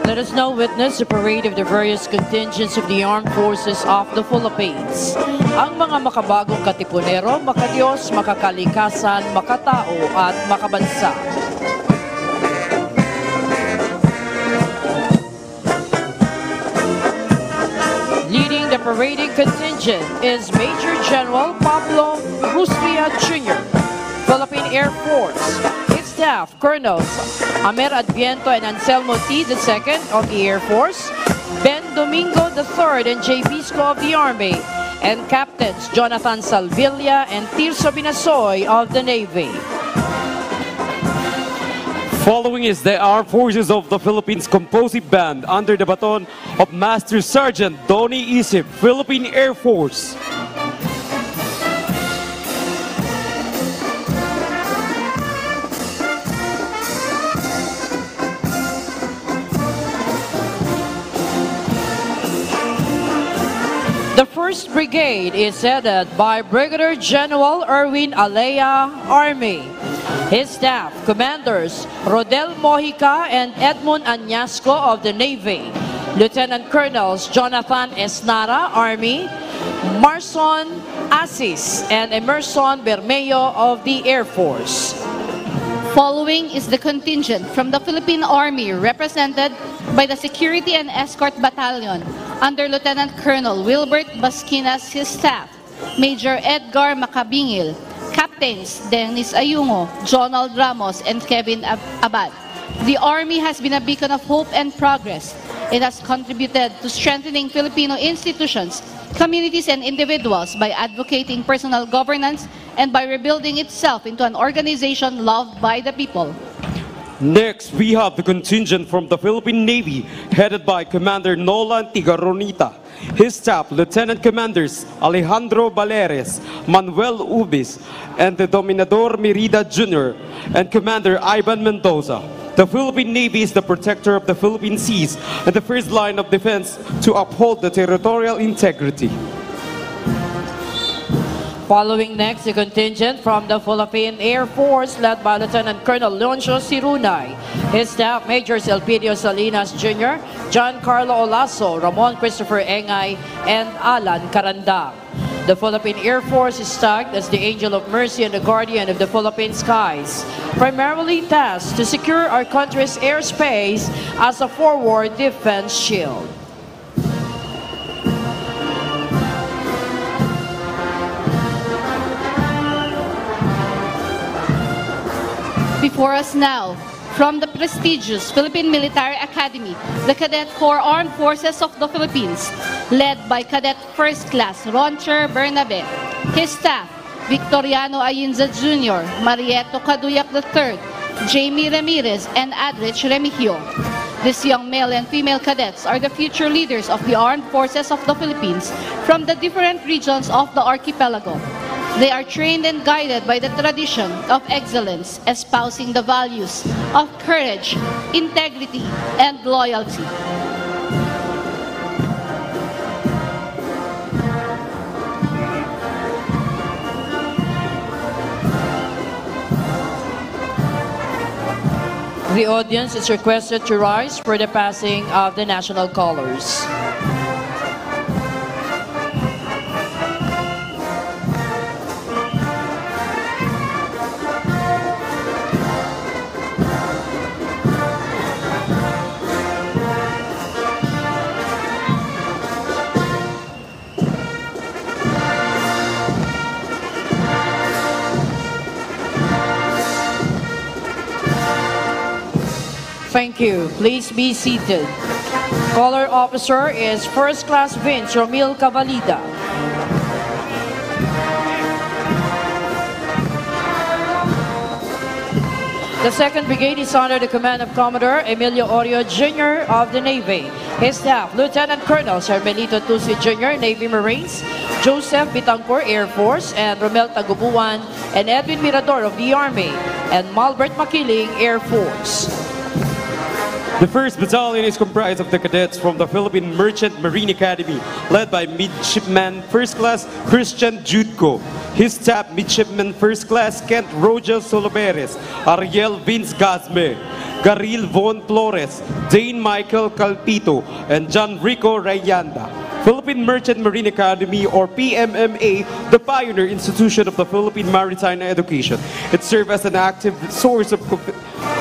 S7: Let us now witness the parade of the various contingents of the Armed Forces of the Philippines. Ang mga makabagong katipunero, makadiyos, makakalikasan, makatao at makabansa. Leading the parading contingent is Major General Pablo Rustria Jr., Philippine Air Force. Its staff, Colonels Amer Adviento and Anselmo T. II of the Air Force, Ben Domingo III and J. Bisco of the Army, and Captains Jonathan Salvilla and Tirso Binasoy of the Navy.
S9: Following is the Armed Forces of the Philippines Composite Band under the baton of Master Sergeant Donnie Isip, Philippine Air Force.
S7: The 1st Brigade is headed by Brigadier General Erwin Alea, Army. His staff, Commanders Rodel Mojica and Edmund Añasco of the Navy. Lieutenant Colonels Jonathan Esnara, Army. Marson Asis and Emerson Bermeo of the Air Force.
S4: Following is the contingent from the Philippine Army represented by the Security and Escort Battalion under Lieutenant Colonel Wilbert Basquinas, his staff, Major Edgar Macabingil, Captains Dennis Ayungo, Jonald Ramos, and Kevin Abad. The Army has been a beacon of hope and progress. It has contributed to strengthening Filipino institutions, communities, and individuals by advocating personal governance and by rebuilding itself into an organization loved by the people.
S9: Next, we have the contingent from the Philippine Navy, headed by Commander Nolan Tigaronita. His staff, Lieutenant Commanders Alejandro Baleres, Manuel Ubis, and the Dominador Merida Jr., and Commander Ivan Mendoza. The Philippine Navy is the protector of the Philippine seas and the first line of defense to uphold the territorial integrity.
S7: Following next, the contingent from the Philippine Air Force led by Lieutenant Colonel Leoncio Sirunay. His staff, Majors Elpidio Salinas Jr., John Carlo Olaso, Ramon Christopher Engay, and Alan Carandang. The Philippine Air Force is tagged as the angel of mercy and the guardian of the Philippine skies, primarily tasked to secure our country's airspace as a forward defense shield.
S4: Before us now, from the prestigious Philippine Military Academy, the Cadet Corps Armed Forces of the Philippines, led by Cadet First Class Roncher Bernabe, his staff, Victoriano Ayinza Jr., Marieto Caduyak III, Jamie Ramirez, and Adrich Remigio. These young male and female cadets are the future leaders of the Armed Forces of the Philippines from the different regions of the archipelago. They are trained and guided by the tradition of excellence, espousing the values of courage, integrity, and loyalty.
S7: The audience is requested to rise for the passing of the national colors. Thank you. Please be seated. Color officer is First Class Vince Romil Cavalida. The 2nd Brigade is under the command of Commodore Emilio Orio Jr. of the Navy. His staff, Lieutenant Colonel Carmelito Tusi Jr., Navy Marines, Joseph Bitancor, Air Force, and Romel Tagubuan and Edwin Mirador of the Army, and Malbert Makiling, Air Force.
S9: The 1st Battalion is comprised of the cadets from the Philippine Merchant Marine Academy, led by Midshipman First Class Christian Judco. His staff, Midshipman First Class Kent Roger Soloberes, Ariel Vince Gazme, Garil Von Flores, Dane Michael Calpito, and John Rico Rayanda. Philippine Merchant Marine Academy, or PMMA, the pioneer institution of the Philippine maritime education. It served as an active source of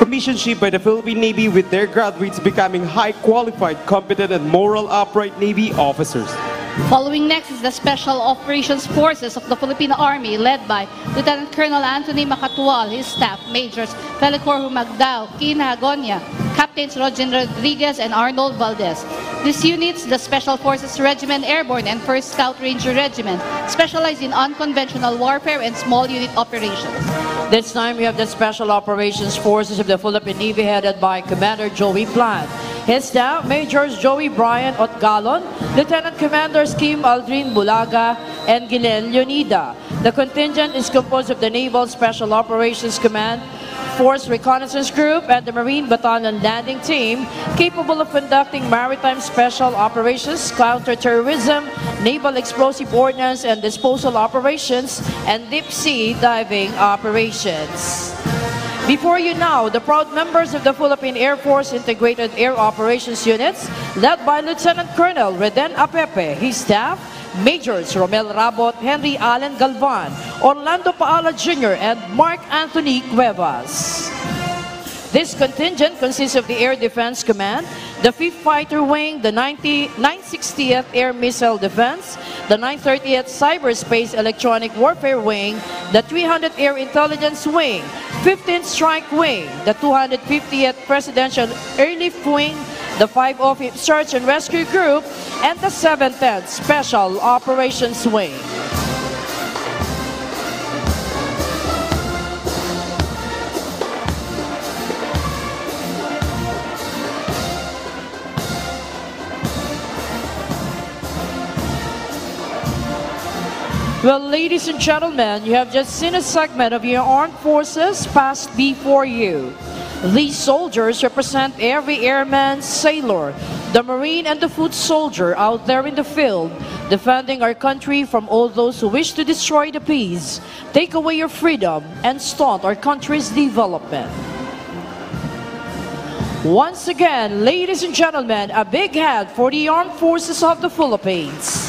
S9: commissionship by the Philippine Navy, with their graduates becoming high qualified, competent, and moral upright Navy officers.
S4: Following next is the Special Operations Forces of the Philippine Army, led by Lieutenant Colonel Anthony Macatual, his staff, Majors Felicor Humagdao, Kina Agonia, Captains Roger Rodriguez and Arnold Valdez. These units, the Special Forces Regiment Airborne and 1st Scout Ranger Regiment, specialize in unconventional warfare and small unit operations.
S7: This time we have the Special Operations Forces of the Philippine Navy, headed by Commander Joey Plant. His staff, Majors Joey Brian Otgalon, Lieutenant Commanders Kim Aldrin Bulaga, and Gilen Leonida. The contingent is composed of the Naval Special Operations Command, Force Reconnaissance Group, and the Marine Battalion Landing Team, capable of conducting maritime special operations, counter-terrorism, naval explosive ordnance and disposal operations, and deep-sea diving operations. Before you now, the proud members of the Philippine Air Force Integrated Air Operations Units, led by Lieutenant Colonel Reden Apepe, his staff, Majors Romel Rabot, Henry Allen Galvan, Orlando Paala Jr., and Mark Anthony Cuevas. This contingent consists of the Air Defense Command, the 5th Fighter Wing, the 960th Air Missile Defense, the 930th Cyberspace Electronic Warfare Wing, the 300th Air Intelligence Wing, 15th Strike Wing, the 250th Presidential Airlift Wing, the 505th Search and Rescue Group, and the 7th Special Operations Wing. Well, ladies and gentlemen, you have just seen a segment of your armed forces passed before you. These soldiers represent every airman, sailor, the Marine, and the foot soldier out there in the field, defending our country from all those who wish to destroy the peace, take away your freedom, and stunt our country's development. Once again, ladies and gentlemen, a big hand for the Armed Forces of the Philippines.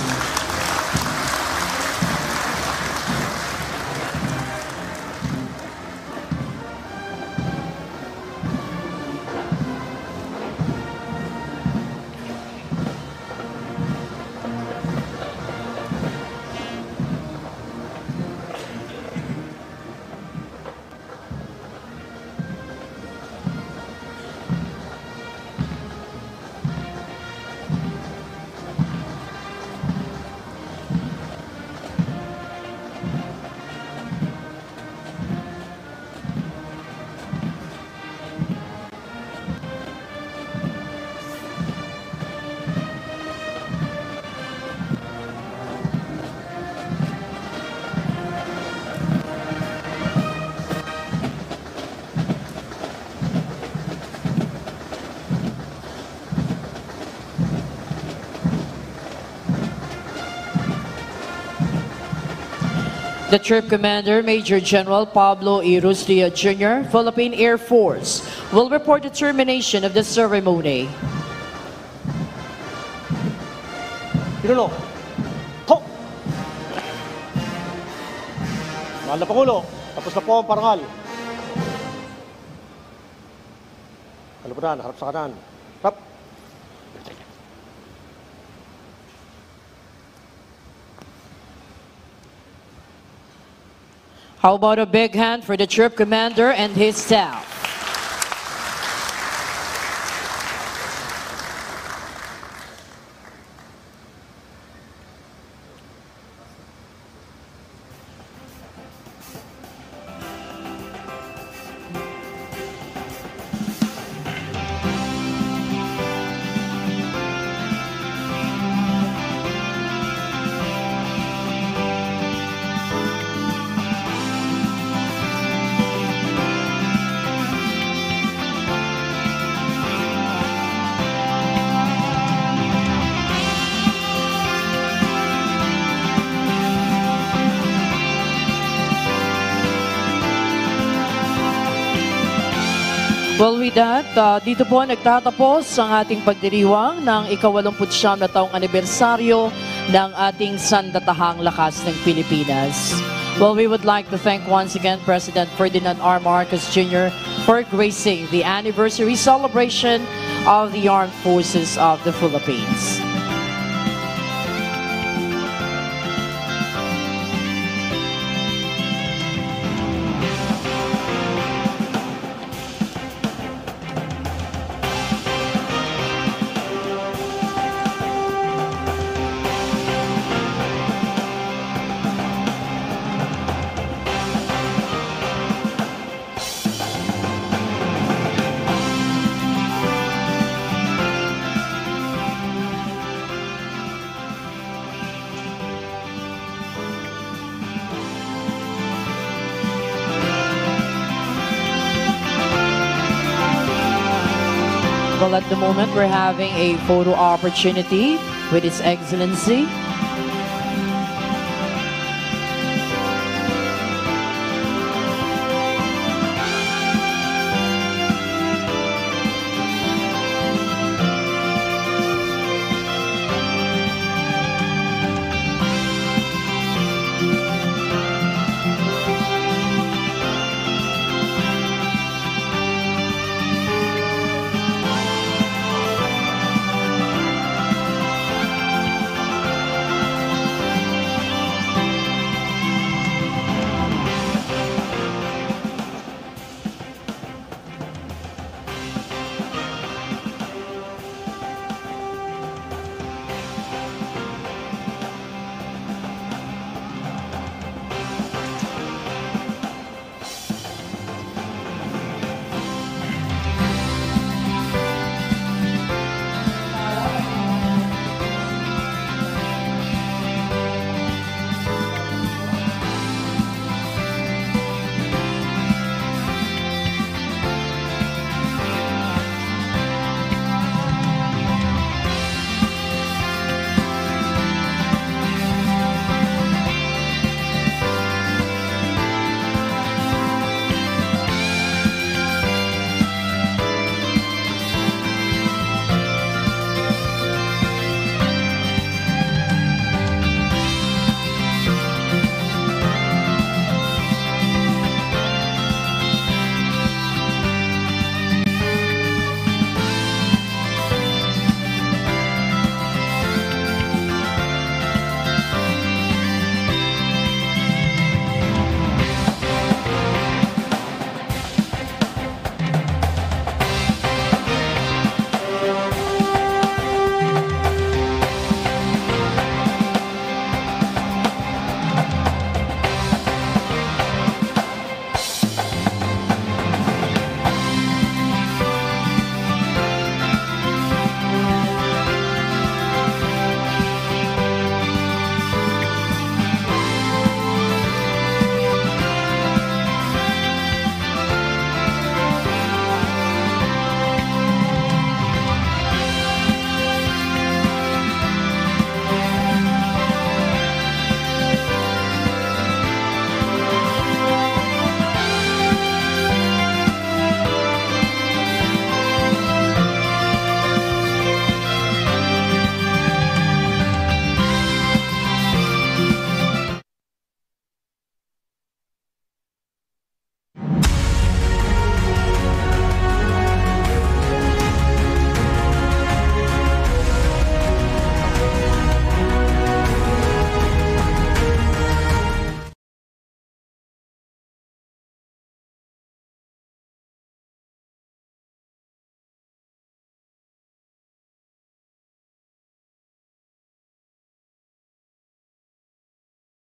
S7: The Troop Commander, Major General Pablo Irustia Jr., Philippine Air Force, will report the termination of the ceremony.
S6: Pinuno. Ho! Mahal na Pangulo, tapos na po ang parangal. Kalupunan, harap sa kanan. Harap.
S7: How about a big hand for the Troop Commander and his staff? Well, with that, dito po nagtatapos ang ating pagdiriwang ng ika-89 na taong anibersaryo ng ating sandatahang lakas ng Pilipinas. Well, we would like to thank once again President Ferdinand R. Marcos Jr. for gracing the anniversary celebration of the Armed Forces of the Philippines. Well, at the moment, we're having a photo opportunity with His Excellency